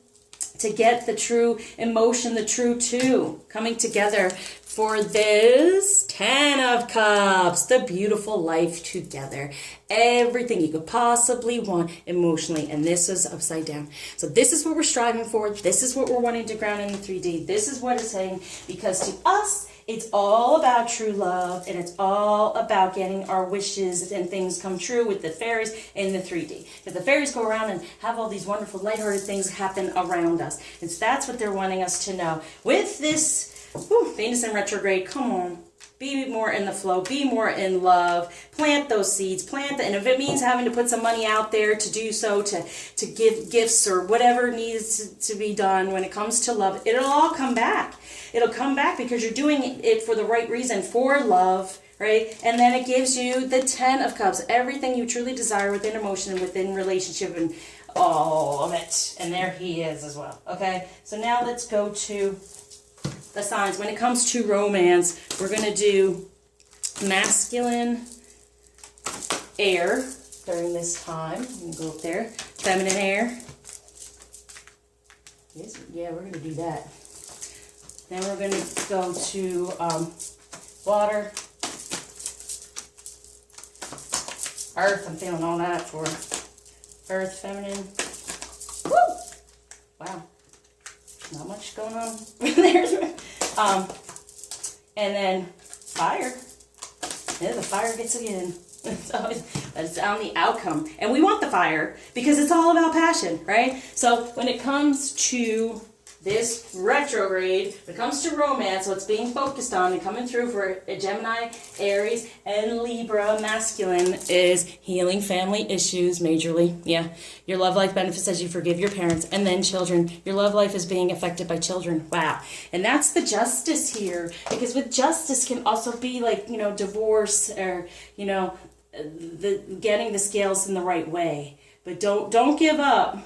to get the true emotion, the true 2 coming together for this 10 of Cups, the beautiful life together. Everything you could possibly want emotionally, and this is upside down. So this is what we're striving for. This is what we're wanting to ground in the 3D. This is what it's saying, because to us, It's all about true love, and it's all about getting our wishes and things come true with the fairies in the 3D. Because the fairies go around and have all these wonderful, lighthearted things happen around us. And so that's what they're wanting us to know. With this Venus in retrograde, come on. Be more in the flow, be more in love, plant those seeds, and if it means having to put some money out there to do so, to give gifts or whatever needs to be done when it comes to love, it'll all come back. It'll come back because you're doing it for the right reason, for love, right? And then it gives you the 10 of Cups, everything you truly desire within emotion and within relationship and all of it. And there he is as well, okay? So now let's go to the signs. When it comes to romance, we're going to do masculine air during this time. I'm going to go up there. Feminine air. Yeah, we're going to do that. Then we're going to go to water. Earth, I'm feeling all that for earth, feminine. Woo! Wow. Not much going on there. And then fire. Yeah, the fire gets again. So it's on the outcome. And we want the fire because it's all about passion, right? So when it comes to this retrograde, when it comes to romance, what's being focused on and coming through for Gemini, Aries, and Libra masculine is healing family issues majorly. Yeah. Your love life benefits as you forgive your parents, and then children. Your love life is being affected by children. Wow. And that's the justice here, because with justice can also be like, you know, divorce or, you know, the getting the scales in the right way. But don't give up.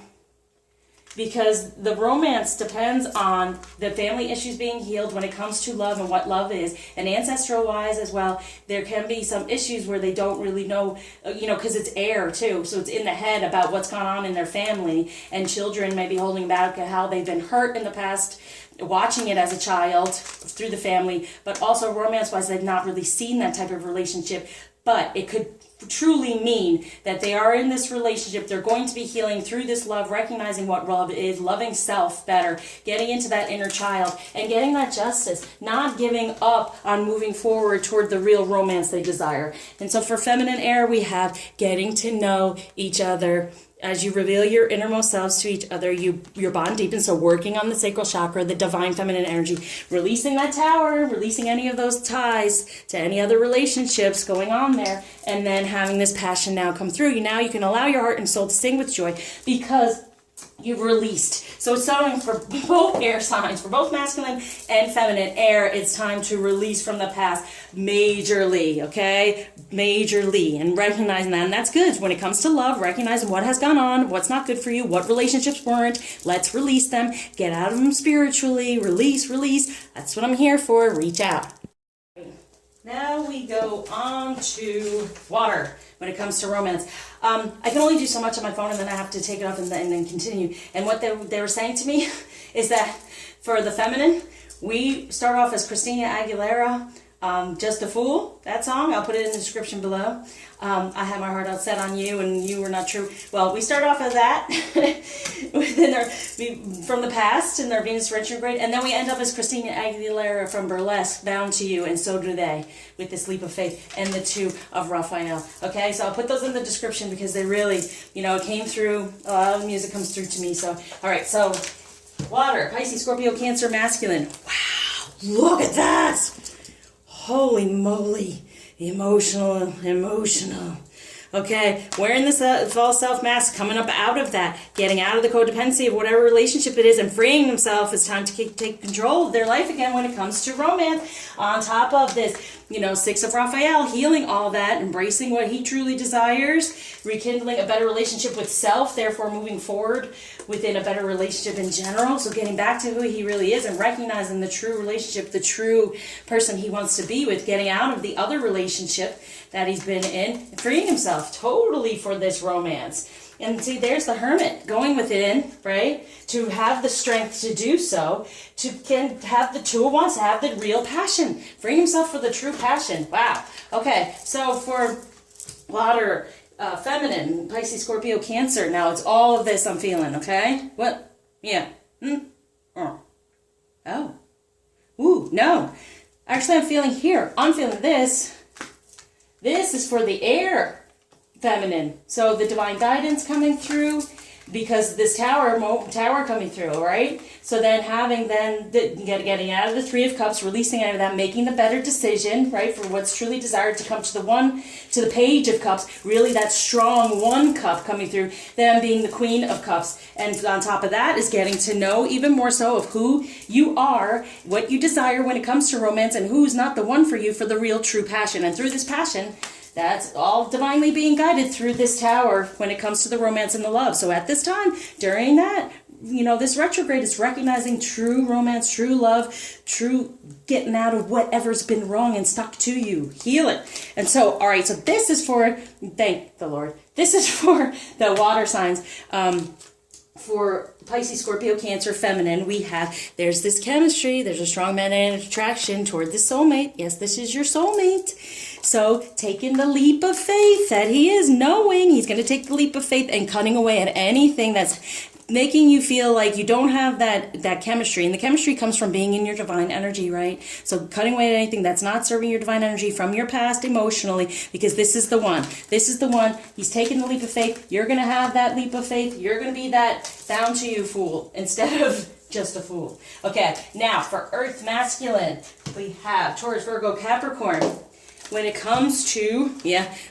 Because the romance depends on the family issues being healed when it comes to love and what love is. And ancestral-wise as well, there can be some issues where they don't really know, you know, because it's air too. So it's in the head about what's gone on in their family. And children may be holding back how they've been hurt in the past, watching it as a child through the family. But also romance-wise, they've not really seen that type of relationship. But it could truly mean that they are in this relationship, they're going to be healing through this love, recognizing what love is, loving self better, getting into that inner child, and getting that justice, not giving up on moving forward toward the real romance they desire. And so for feminine air, we have getting to know each other. As you reveal your innermost selves to each other, your bond deepens. So working on the sacral chakra, the divine feminine energy, releasing that tower, releasing any of those ties to any other relationships going on there, and then having this passion now come through you. Now you can allow your heart and soul to sing with joy because you've released. So it's time for both air signs, for both masculine and feminine air, it's time to release from the past majorly, okay? Majorly, and recognizing that. And that's good. When it comes to love, recognizing what has gone on, what's not good for you, what relationships weren't. Let's release them. Get out of them spiritually. Release. That's what I'm here for. Reach out. Now we go on to water when it comes to romance. I can only do so much on my phone, and then I have to take it off and then continue. And what they were saying to me is that for the feminine, we start off as Christina Aguilera, Just a Fool, that song. I'll put it in the description below. I had my heart out set on you, and you were not true. Well, we start off as that from the past in their Venus retrograde, and then we end up as Christina Aguilera from Burlesque, Bound to You, and so do they, with this leap of faith, and the 2 of Raphael. Okay, so I'll put those in the description because they really, you know, it came through. A lot of music comes through to me. So, all right, so water, Pisces, Scorpio, Cancer, masculine. Wow, look at that! Holy moly. Emotional. Okay, wearing this false self mask, coming up out of that, getting out of the codependency of whatever relationship it is and freeing themselves. It's time to take control of their life again when it comes to romance. On top of this, you know, 6 of Raphael, healing all that, embracing what he truly desires, rekindling a better relationship with self, therefore moving forward within a better relationship in general. So getting back to who he really is and recognizing the true relationship, the true person he wants to be with, getting out of the other relationship that he's been in, freeing himself totally for this romance. And see, there's the hermit going within, right? To have the strength to do so, to can have the 2 of Wands, to have the real passion, freeing himself for the true passion. Wow. Okay, so for water, feminine, Pisces, Scorpio, Cancer. Now it's all of this I'm feeling, okay? What? Yeah. Oh. Ooh, no. Actually, I'm feeling here. I'm feeling this. This is for the air feminine. So the divine guidance coming through because this tower coming through, right? So then having getting out of the Three of Cups, releasing out of that, making the better decision, right, for what's truly desired to come to the Page of Cups, really that strong 1 cup coming through, them being the Queen of Cups. And on top of that is getting to know even more so of who you are, what you desire when it comes to romance, and who's not the one for you for the real true passion. And through this passion, that's all divinely being guided through this tower when it comes to the romance and the love. So at this time, during that, this retrograde is recognizing true romance, true love, true getting out of whatever's been wrong and stuck to you. Heal it. And so, all right, so this is for, thank the Lord, this is for the water signs. For Pisces, Scorpio, Cancer, Feminine, there's this chemistry, there's a strong magnetic attraction toward the soulmate. Yes, this is your soulmate. So taking the leap of faith that he is knowing, he's going to take the leap of faith and cutting away at anything that's making you feel like you don't have that chemistry. And the chemistry comes from being in your divine energy, right? So cutting away at anything that's not serving your divine energy from your past emotionally, because this is the one. This is the one. He's taking the leap of faith. You're going to have that leap of faith. You're going to be that bound to you fool instead of just a fool. Okay, now for Earth Masculine, we have Taurus, Virgo, Capricorn. When it comes to,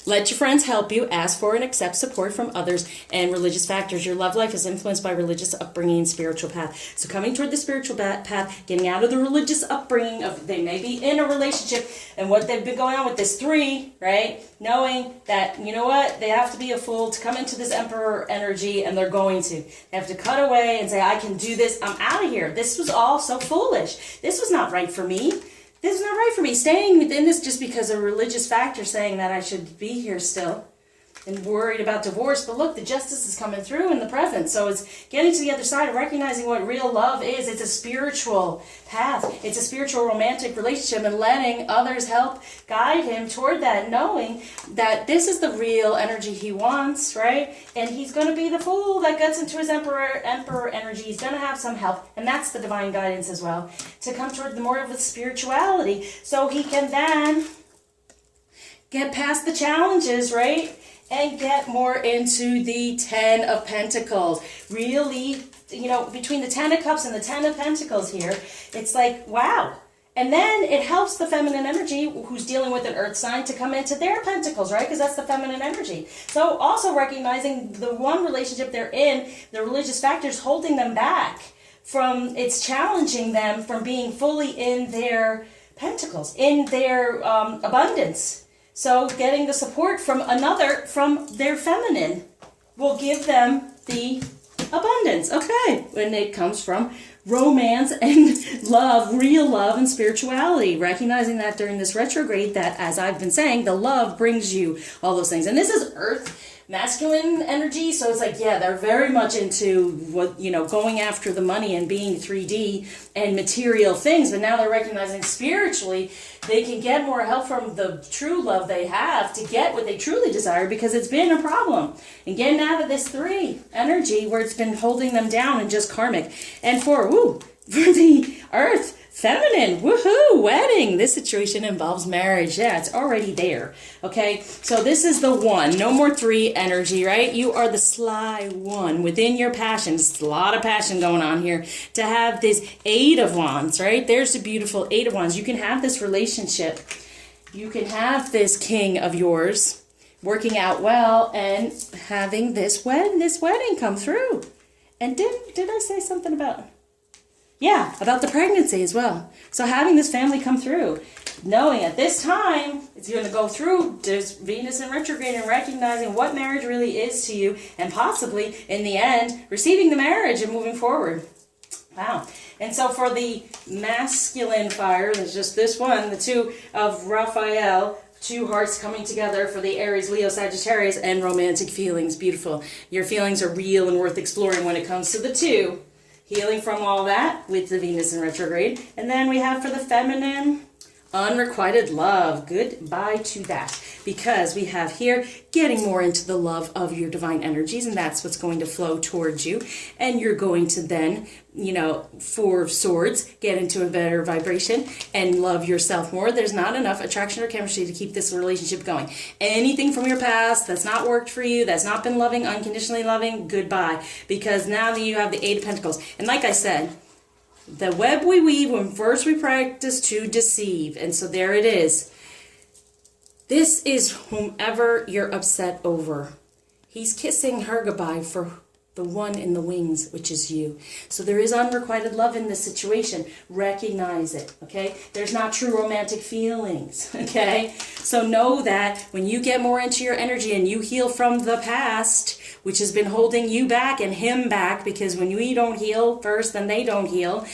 let your friends help you, ask for and accept support from others, and religious factors. Your love life is influenced by religious upbringing and spiritual path. So coming toward the spiritual path, getting out of the religious upbringing of, they may be in a relationship, and what they've been going on with this 3, right? Knowing that, you know what, they have to be a fool to come into this Emperor energy, and they're going to. They have to cut away and say, I can do this, I'm out of here. This was all so foolish. This was not right for me. This is not right for me. Staying within this just because of a religious factor saying that I should be here still and worried about divorce. But look, the justice is coming through in the present. So it's getting to the other side of recognizing what real love is. It's a spiritual path. It's a spiritual romantic relationship, and letting others help guide him toward that, knowing that this is the real energy he wants, right? And he's going to be the fool that gets into his emperor energy. He's going to have some help, and that's the divine guidance as well, to come toward the more of the spirituality, so he can then get past the challenges, right? And get more into the 10 of Pentacles. Really, between the 10 of Cups and the 10 of Pentacles here, it's like, wow. And then it helps the feminine energy, who's dealing with an earth sign, to come into their pentacles, right? Because that's the feminine energy. So also recognizing the one relationship they're in, the religious factors holding them back from, it's challenging them from being fully in their pentacles, in their abundance. So getting the support from their feminine, will give them the abundance. Okay, when it comes from romance and love, real love and spirituality, recognizing that during this retrograde, that, as I've been saying, the love brings you all those things. And this is Earth masculine energy, so it's like, they're very much into what, going after the money and being 3D and material things, but now they're recognizing spiritually they can get more help from the true love they have to get what they truly desire, because it's been a problem. And getting out of this 3 energy where it's been holding them down and just karmic. And for the Earth feminine, woohoo, wedding. This situation involves marriage. Yeah, it's already there. Okay, so this is the 1. No more 3 energy, right? You are the sly one within your passions. A lot of passion going on here. To have this 8 of Wands, right? There's the beautiful 8 of Wands. You can have this relationship. You can have this king of yours working out well and having this wedding come through. And did I say something about... Yeah, about the pregnancy as well. So having this family come through, knowing at this time it's going to go through just Venus in retrograde, and recognizing what marriage really is to you, and possibly in the end receiving the marriage and moving forward. Wow. And so for the masculine fire, there's just this one, the 2 of Raphael. 2 hearts coming together for the Aries, Leo, Sagittarius, and romantic feelings. Beautiful. Your feelings are real and worth exploring when it comes to the 2. Healing from all that with the Venus in retrograde. And then we have for the feminine, Unrequited love. Goodbye to that. Because we have here getting more into the love of your divine energies, and that's what's going to flow towards you. And you're going to then, you know, Four of Swords, get into a better vibration and love yourself more. There's not enough attraction or chemistry to keep this relationship going. Anything from your past that's not worked for you, that's not been loving, unconditionally loving, goodbye. Because now that you have the Eight of Pentacles. And like I said, the web we weave when first we practice to deceive. And so there it is. This is whomever you're upset over. He's kissing her goodbye for the one in the wings, which is you. So there is unrequited love in this situation. Recognize it, okay? There's not true romantic feelings, okay? So know that when you get more into your energy and you heal from the past, which has been holding you back and him back, because when we don't heal first, then they don't heal,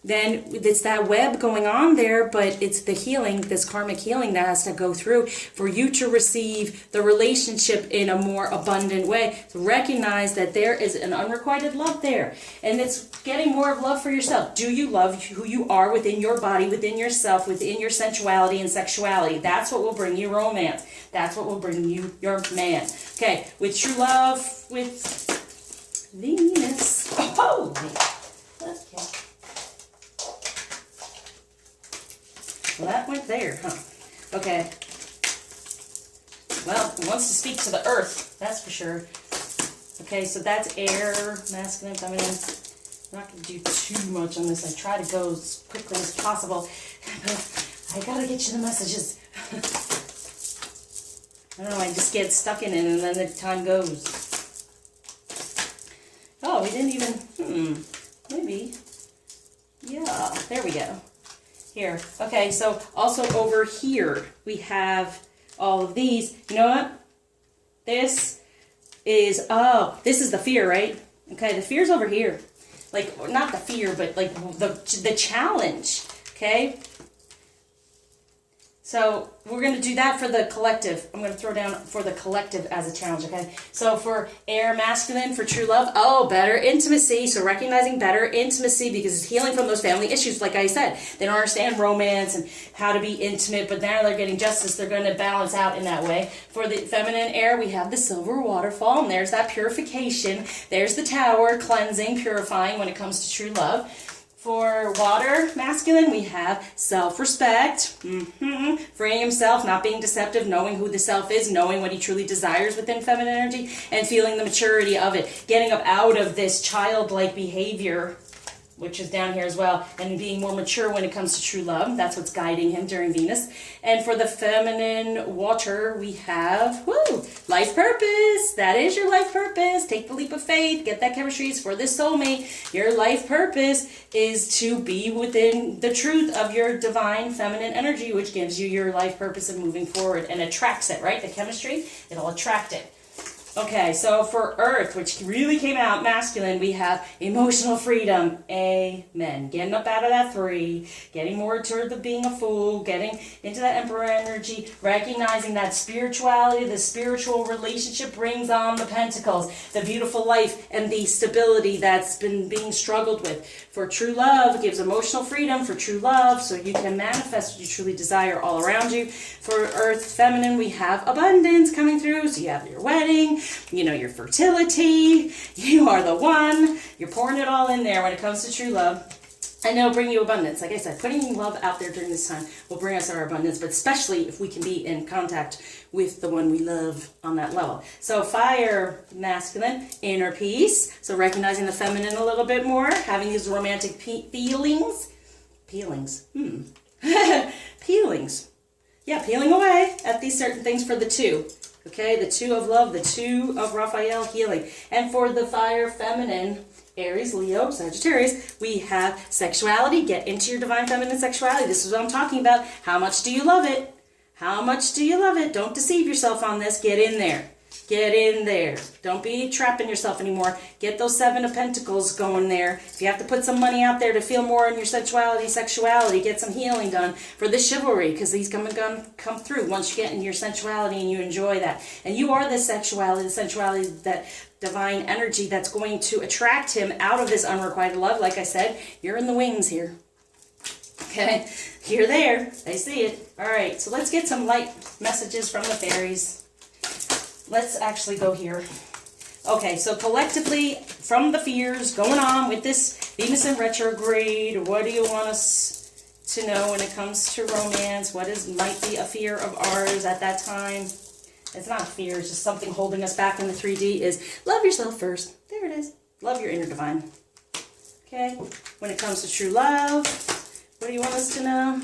then it's that web going on there, but it's the healing, this karmic healing that has to go through for you to receive the relationship in a more abundant way. So recognize that there is an unrequited love there, and it's getting more of love for yourself. Do you love who you are within your body, within yourself, within your sensuality and sexuality? That's what will bring you romance. That's what will bring you your man. Okay, with true love, with Venus. Oh, okay. Well, that went there, huh? Okay. Well, it wants to speak to the earth, that's for sure. Okay, so that's air, masculine, feminine. I'm not going to do too much on this. I try to go as quickly as possible. But I got to get you the messages. I don't know, I just get stuck in it and then the time goes. Oh, we didn't even, maybe. Yeah, there we go. Here. Okay, so also over here, we have all of these. You know what? This is the fear, right? Okay, the fear's over here. Like, not the fear, but like the challenge, okay? So we're going to do that for the collective. I'm going to throw down for the collective as a challenge, okay? So for air masculine, for true love, better intimacy. So recognizing better intimacy because it's healing from those family issues. Like I said, they don't understand romance and how to be intimate, but now they're getting justice. They're going to balance out in that way. For the feminine air, we have the silver waterfall, and there's that purification. There's the tower, cleansing, purifying when it comes to true love. For water, masculine, we have self-respect, freeing himself, not being deceptive, knowing who the self is, knowing what he truly desires within feminine energy, and feeling the maturity of it, getting up out of this childlike behavior, which is down here as well, and being more mature when it comes to true love. That's what's guiding him during Venus. And for the feminine water, we have, life purpose. That is your life purpose. Take the leap of faith. Get that chemistry. It's for this soulmate. Your life purpose is to be within the truth of your divine feminine energy, which gives you your life purpose of moving forward and attracts it, right? The chemistry, it'll attract it. Okay, so for Earth, which really came out masculine, we have emotional freedom. Amen. Getting up out of that 3, getting more toward the being a fool, getting into that Emperor energy, recognizing that spirituality, the spiritual relationship brings on the pentacles, the beautiful life and the stability that's been being struggled with. For true love, it gives emotional freedom for true love, so you can manifest what you truly desire all around you. For Earth feminine, we have abundance coming through, so you have your wedding, you know, your fertility, you are the one, you're pouring it all in there when it comes to true love, and it'll bring you abundance. Like I said, putting love out there during this time will bring us our abundance, but especially if we can be in contact with the one we love on that level. So fire, masculine, inner peace, so recognizing the feminine a little bit more, having these romantic peelings, yeah, peeling away at these certain things for the 2. Okay, the 2 of love, the 2 of Raphael, healing. And for the fire feminine, Aries, Leo, Sagittarius, we have sexuality. Get into your divine feminine sexuality. This is what I'm talking about. How much do you love it? How much do you love it? Don't deceive yourself on this. Get in there. Get in there. Don't be trapping yourself anymore. Get those 7 of Pentacles going there. If you have to put some money out there to feel more in your sensuality, sexuality, get some healing done for the chivalry, because these come through once you get in your sensuality and you enjoy that. And you are the sexuality, the sensuality, that divine energy that's going to attract him out of this unrequited love. Like I said, you're in the wings here. Okay, you're there. I see it. All right, so let's get some light messages from the fairies. Let's actually go here. Okay, so collectively, from the fears going on with this Venus in retrograde, what do you want us to know when it comes to romance? What might be a fear of ours at that time? It's not a fear, it's just something holding us back in the 3D is love yourself first. There it is. Love your inner divine. Okay, when it comes to true love, what do you want us to know?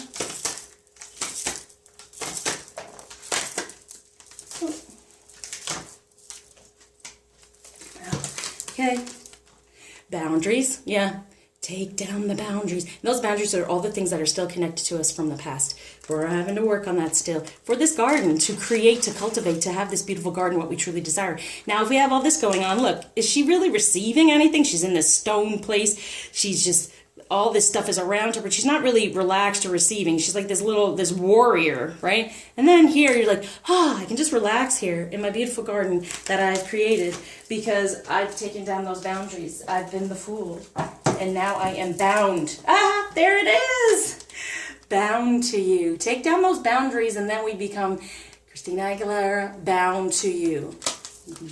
Okay, boundaries, yeah. Take down the boundaries. And those boundaries are all the things that are still connected to us from the past. We're having to work on that still. For this garden, to create, to cultivate, to have this beautiful garden, what we truly desire. Now, if we have all this going on, look, is she really receiving anything? She's in this stone place. She's just, all this stuff is around her, but she's not really relaxed or receiving. She's like this warrior, right? And then here, you're like, I can just relax here in my beautiful garden that I've created because I've taken down those boundaries. I've been the fool. And now I am bound. There it is. Bound to you. Take down those boundaries and then we become Christina Aguilera, bound to you.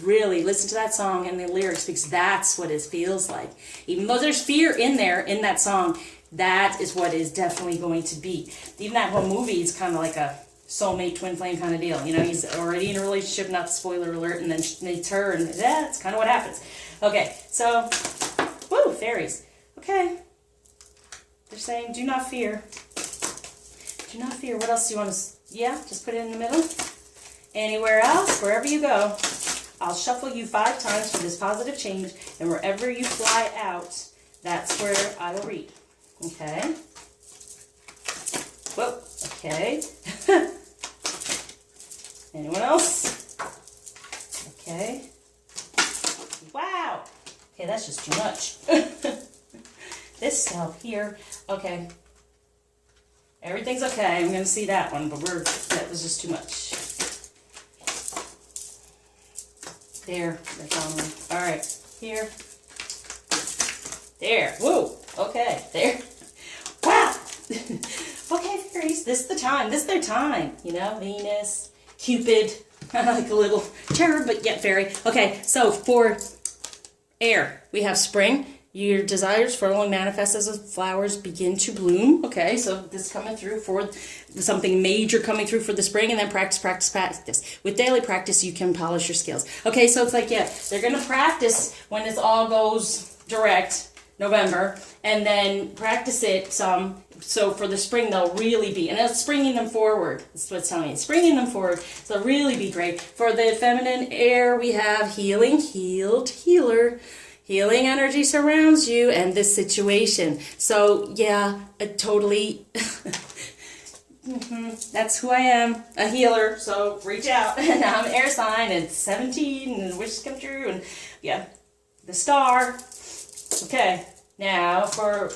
Really listen to that song and the lyrics because that's what it feels like. Even though there's fear in there, in that song, that is what is definitely going to be. Even that whole movie is kind of like a soulmate, twin flame kind of deal. You know, he's already in a relationship, not spoiler alert, and then they turn. That's kind of what happens. Okay, so, woo, fairies. Okay. They're saying, do not fear. Do not fear. What else do you want to... Yeah, just put it in the middle. Anywhere else, wherever you go, I'll shuffle you 5 times for this positive change. And wherever you fly out, that's where I will read. Okay. Whoa. Okay. Anyone else? Okay. Wow. Okay, that's just too much. This stuff here, okay. Everything's okay. I'm going to see that one, but that was just too much. There, they're following. All right, here. There. Whoa. Okay, there. Wow. Okay, fairies, this is the time. This is their time. You know, Venus, Cupid, like a little cherub, but yet fairy. Okay, so for air, we have spring. Your desires for only manifest as flowers begin to bloom. Okay, so this is coming through for something major coming through for the spring, and then practice, practice, practice. With daily practice, you can polish your skills. Okay, so it's like, yeah, they're going to practice when this all goes direct, November, and then practice it some. So for the spring, they'll really be, and it's springing them forward. That's what it's telling me. It's springing them forward. So they'll really be great. For the feminine air, we have healing, healed, healer. Healing energy surrounds you and this situation. So, yeah, totally, that's who I am, a healer. So, reach out. And I'm an air sign, and 17, and wishes come true, and yeah, the star. Okay, now for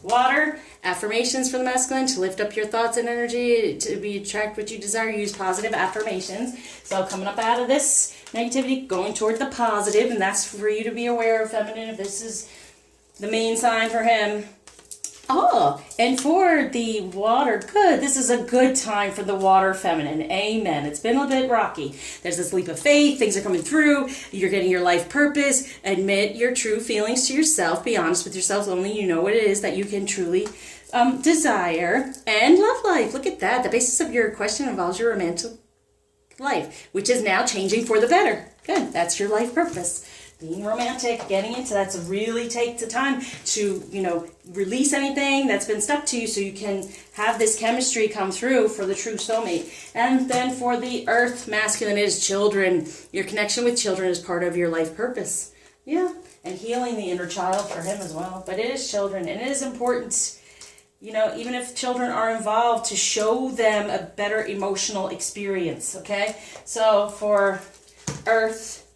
water, affirmations for the masculine, to lift up your thoughts and energy, to be attract what you desire, use positive affirmations. So, coming up out of this negativity, going toward the positive, and that's for you to be aware of, feminine, if this is the main sign for him. Oh, and for the water, good. This is a good time for the water feminine. Amen. It's been a bit rocky. There's this leap of faith. Things are coming through. You're getting your life purpose. Admit your true feelings to yourself. Be honest with yourself. Only you know what it is that you can truly desire. And love life. Look at that. The basis of your question involves your romantic life, which is now changing for the better. Good. That's your life purpose. Being romantic, getting into that, to really take the time to, you know, release anything that's been stuck to you so you can have this chemistry come through for the true soulmate. And then for the earth masculine is children. Your connection with children is part of your life purpose. Yeah. And healing the inner child for him as well. But it is children, and it is important, you know, even if children are involved, to show them a better emotional experience, okay? So for earth,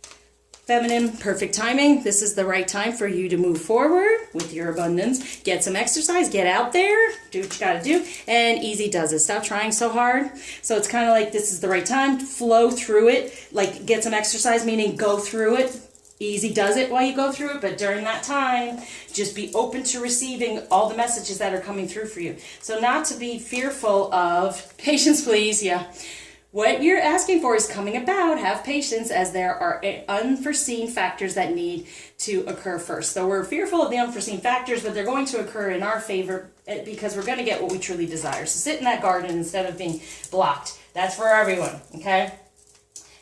feminine, perfect timing. This is the right time for you to move forward with your abundance. Get some exercise, get out there, do what you gotta do, and easy does it. Stop trying so hard. So it's kind of like this is the right time, flow through it, like get some exercise, meaning go through it. Easy does it while you go through it, but during that time, just be open to receiving all the messages that are coming through for you. So not to be fearful of, patience please, yeah. What you're asking for is coming about. Have patience, as there are unforeseen factors that need to occur first. So we're fearful of the unforeseen factors, but they're going to occur in our favor because we're going to get what we truly desire. So sit in that garden instead of being blocked. That's for everyone, okay?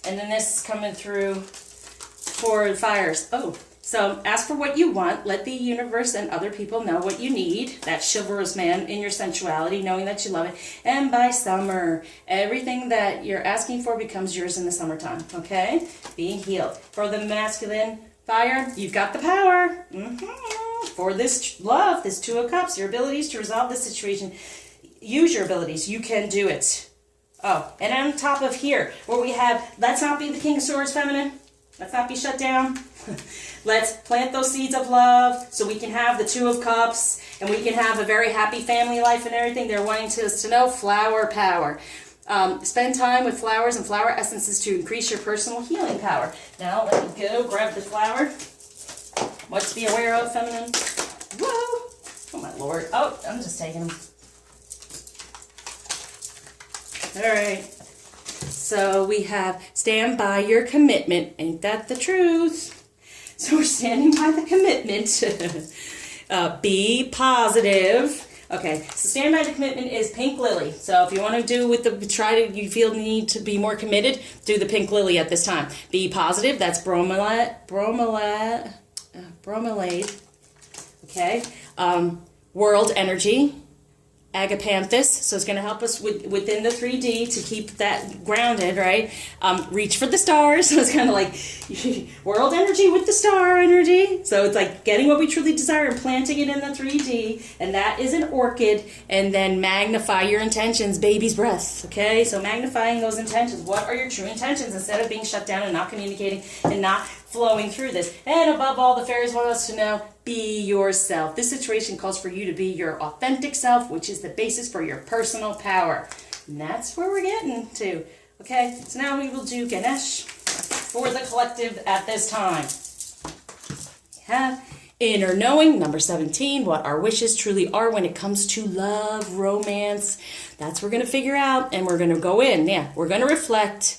And then this is coming through for fires. Oh, so ask for what you want. Let the universe and other people know what you need. That chivalrous man in your sensuality, knowing that you love it. And by summer, everything that you're asking for becomes yours in the summertime, okay? Being healed. For the masculine fire, you've got the power. For this love, this Two of Cups, your abilities to resolve this situation. Use your abilities. You can do it. Oh, and on top of here, where we have, let's not be the King of Swords feminine. Let's not be shut down. Let's plant those seeds of love so we can have the Two of Cups and we can have a very happy family life and everything. They're wanting us to know flower power. Spend time with flowers and flower essences to increase your personal healing power. Now let me go grab the flower. What to be aware of, feminine? Whoa! Oh my lord. Oh, I'm just taking them. All right. So we have stand by your commitment. Ain't that the truth? So we're standing by the commitment. Be positive. Okay, so stand by the commitment is pink lily. So if you want to do with the, you feel the need to be more committed, do the pink lily at this time. Be positive, that's bromelade. Okay, world energy. Agapanthus, so it's going to help us within the 3D to keep that grounded, right? Reach for the stars, so it's kind of like world energy with the star energy. So it's like getting what we truly desire and planting it in the 3D, and that is an orchid. And then magnify your intentions, baby's breath, okay? So magnifying those intentions. What are your true intentions instead of being shut down and not communicating and not flowing through this? And above all, the fairies want us to know, be yourself. This situation calls for you to be your authentic self, which is the basis for your personal power. And that's where we're getting to. Okay, so now we will do Ganesh for the collective at this time. We have inner knowing, number 17, what our wishes truly are when it comes to love, romance. That's what we're going to figure out, and we're going to go in. Yeah, we're going to reflect.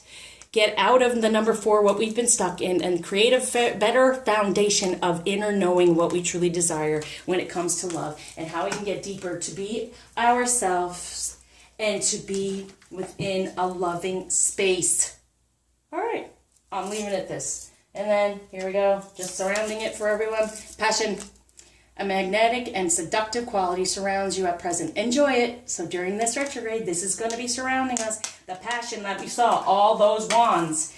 Get out of the number 4, what we've been stuck in, and create a better foundation of inner knowing what we truly desire when it comes to love and how we can get deeper to be ourselves and to be within a loving space. All right, I'm leaving it at this. And then here we go, just surrounding it for everyone. Passion. A magnetic and seductive quality surrounds you at present. Enjoy it. So during this retrograde, this is going to be surrounding us. The passion that we saw, all those wands.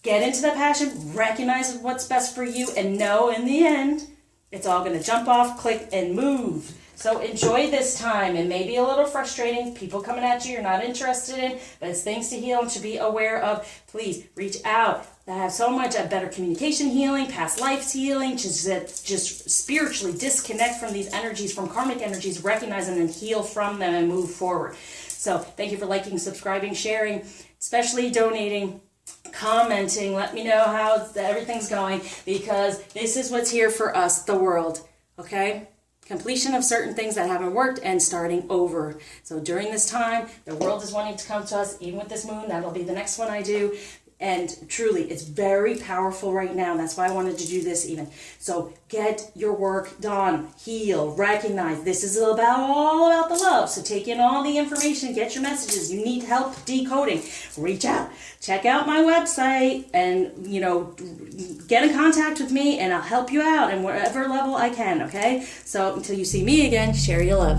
Get into the passion, recognize what's best for you, and know in the end, it's all going to jump off, click, and move. So enjoy this time. It may be a little frustrating. People coming at you you're not interested in, but it's things to heal and to be aware of. Please reach out. I have so much better communication healing, past lives healing, just spiritually disconnect from these energies, from karmic energies, recognize them and heal from them and move forward. So thank you for liking, subscribing, sharing, especially donating, commenting. Let me know how everything's going, because this is what's here for us, the world, okay? Completion of certain things that haven't worked and starting over. So during this time, the world is wanting to come to us, even with this moon. That'll be the next one I do. And truly, it's very powerful right now. That's why I wanted to do this even. So get your work done. Heal. Recognize. This is all about the love. So take in all the information. Get your messages. You need help decoding. Reach out. Check out my website and, get in contact with me and I'll help you out in whatever level I can, okay? So until you see me again, share your love.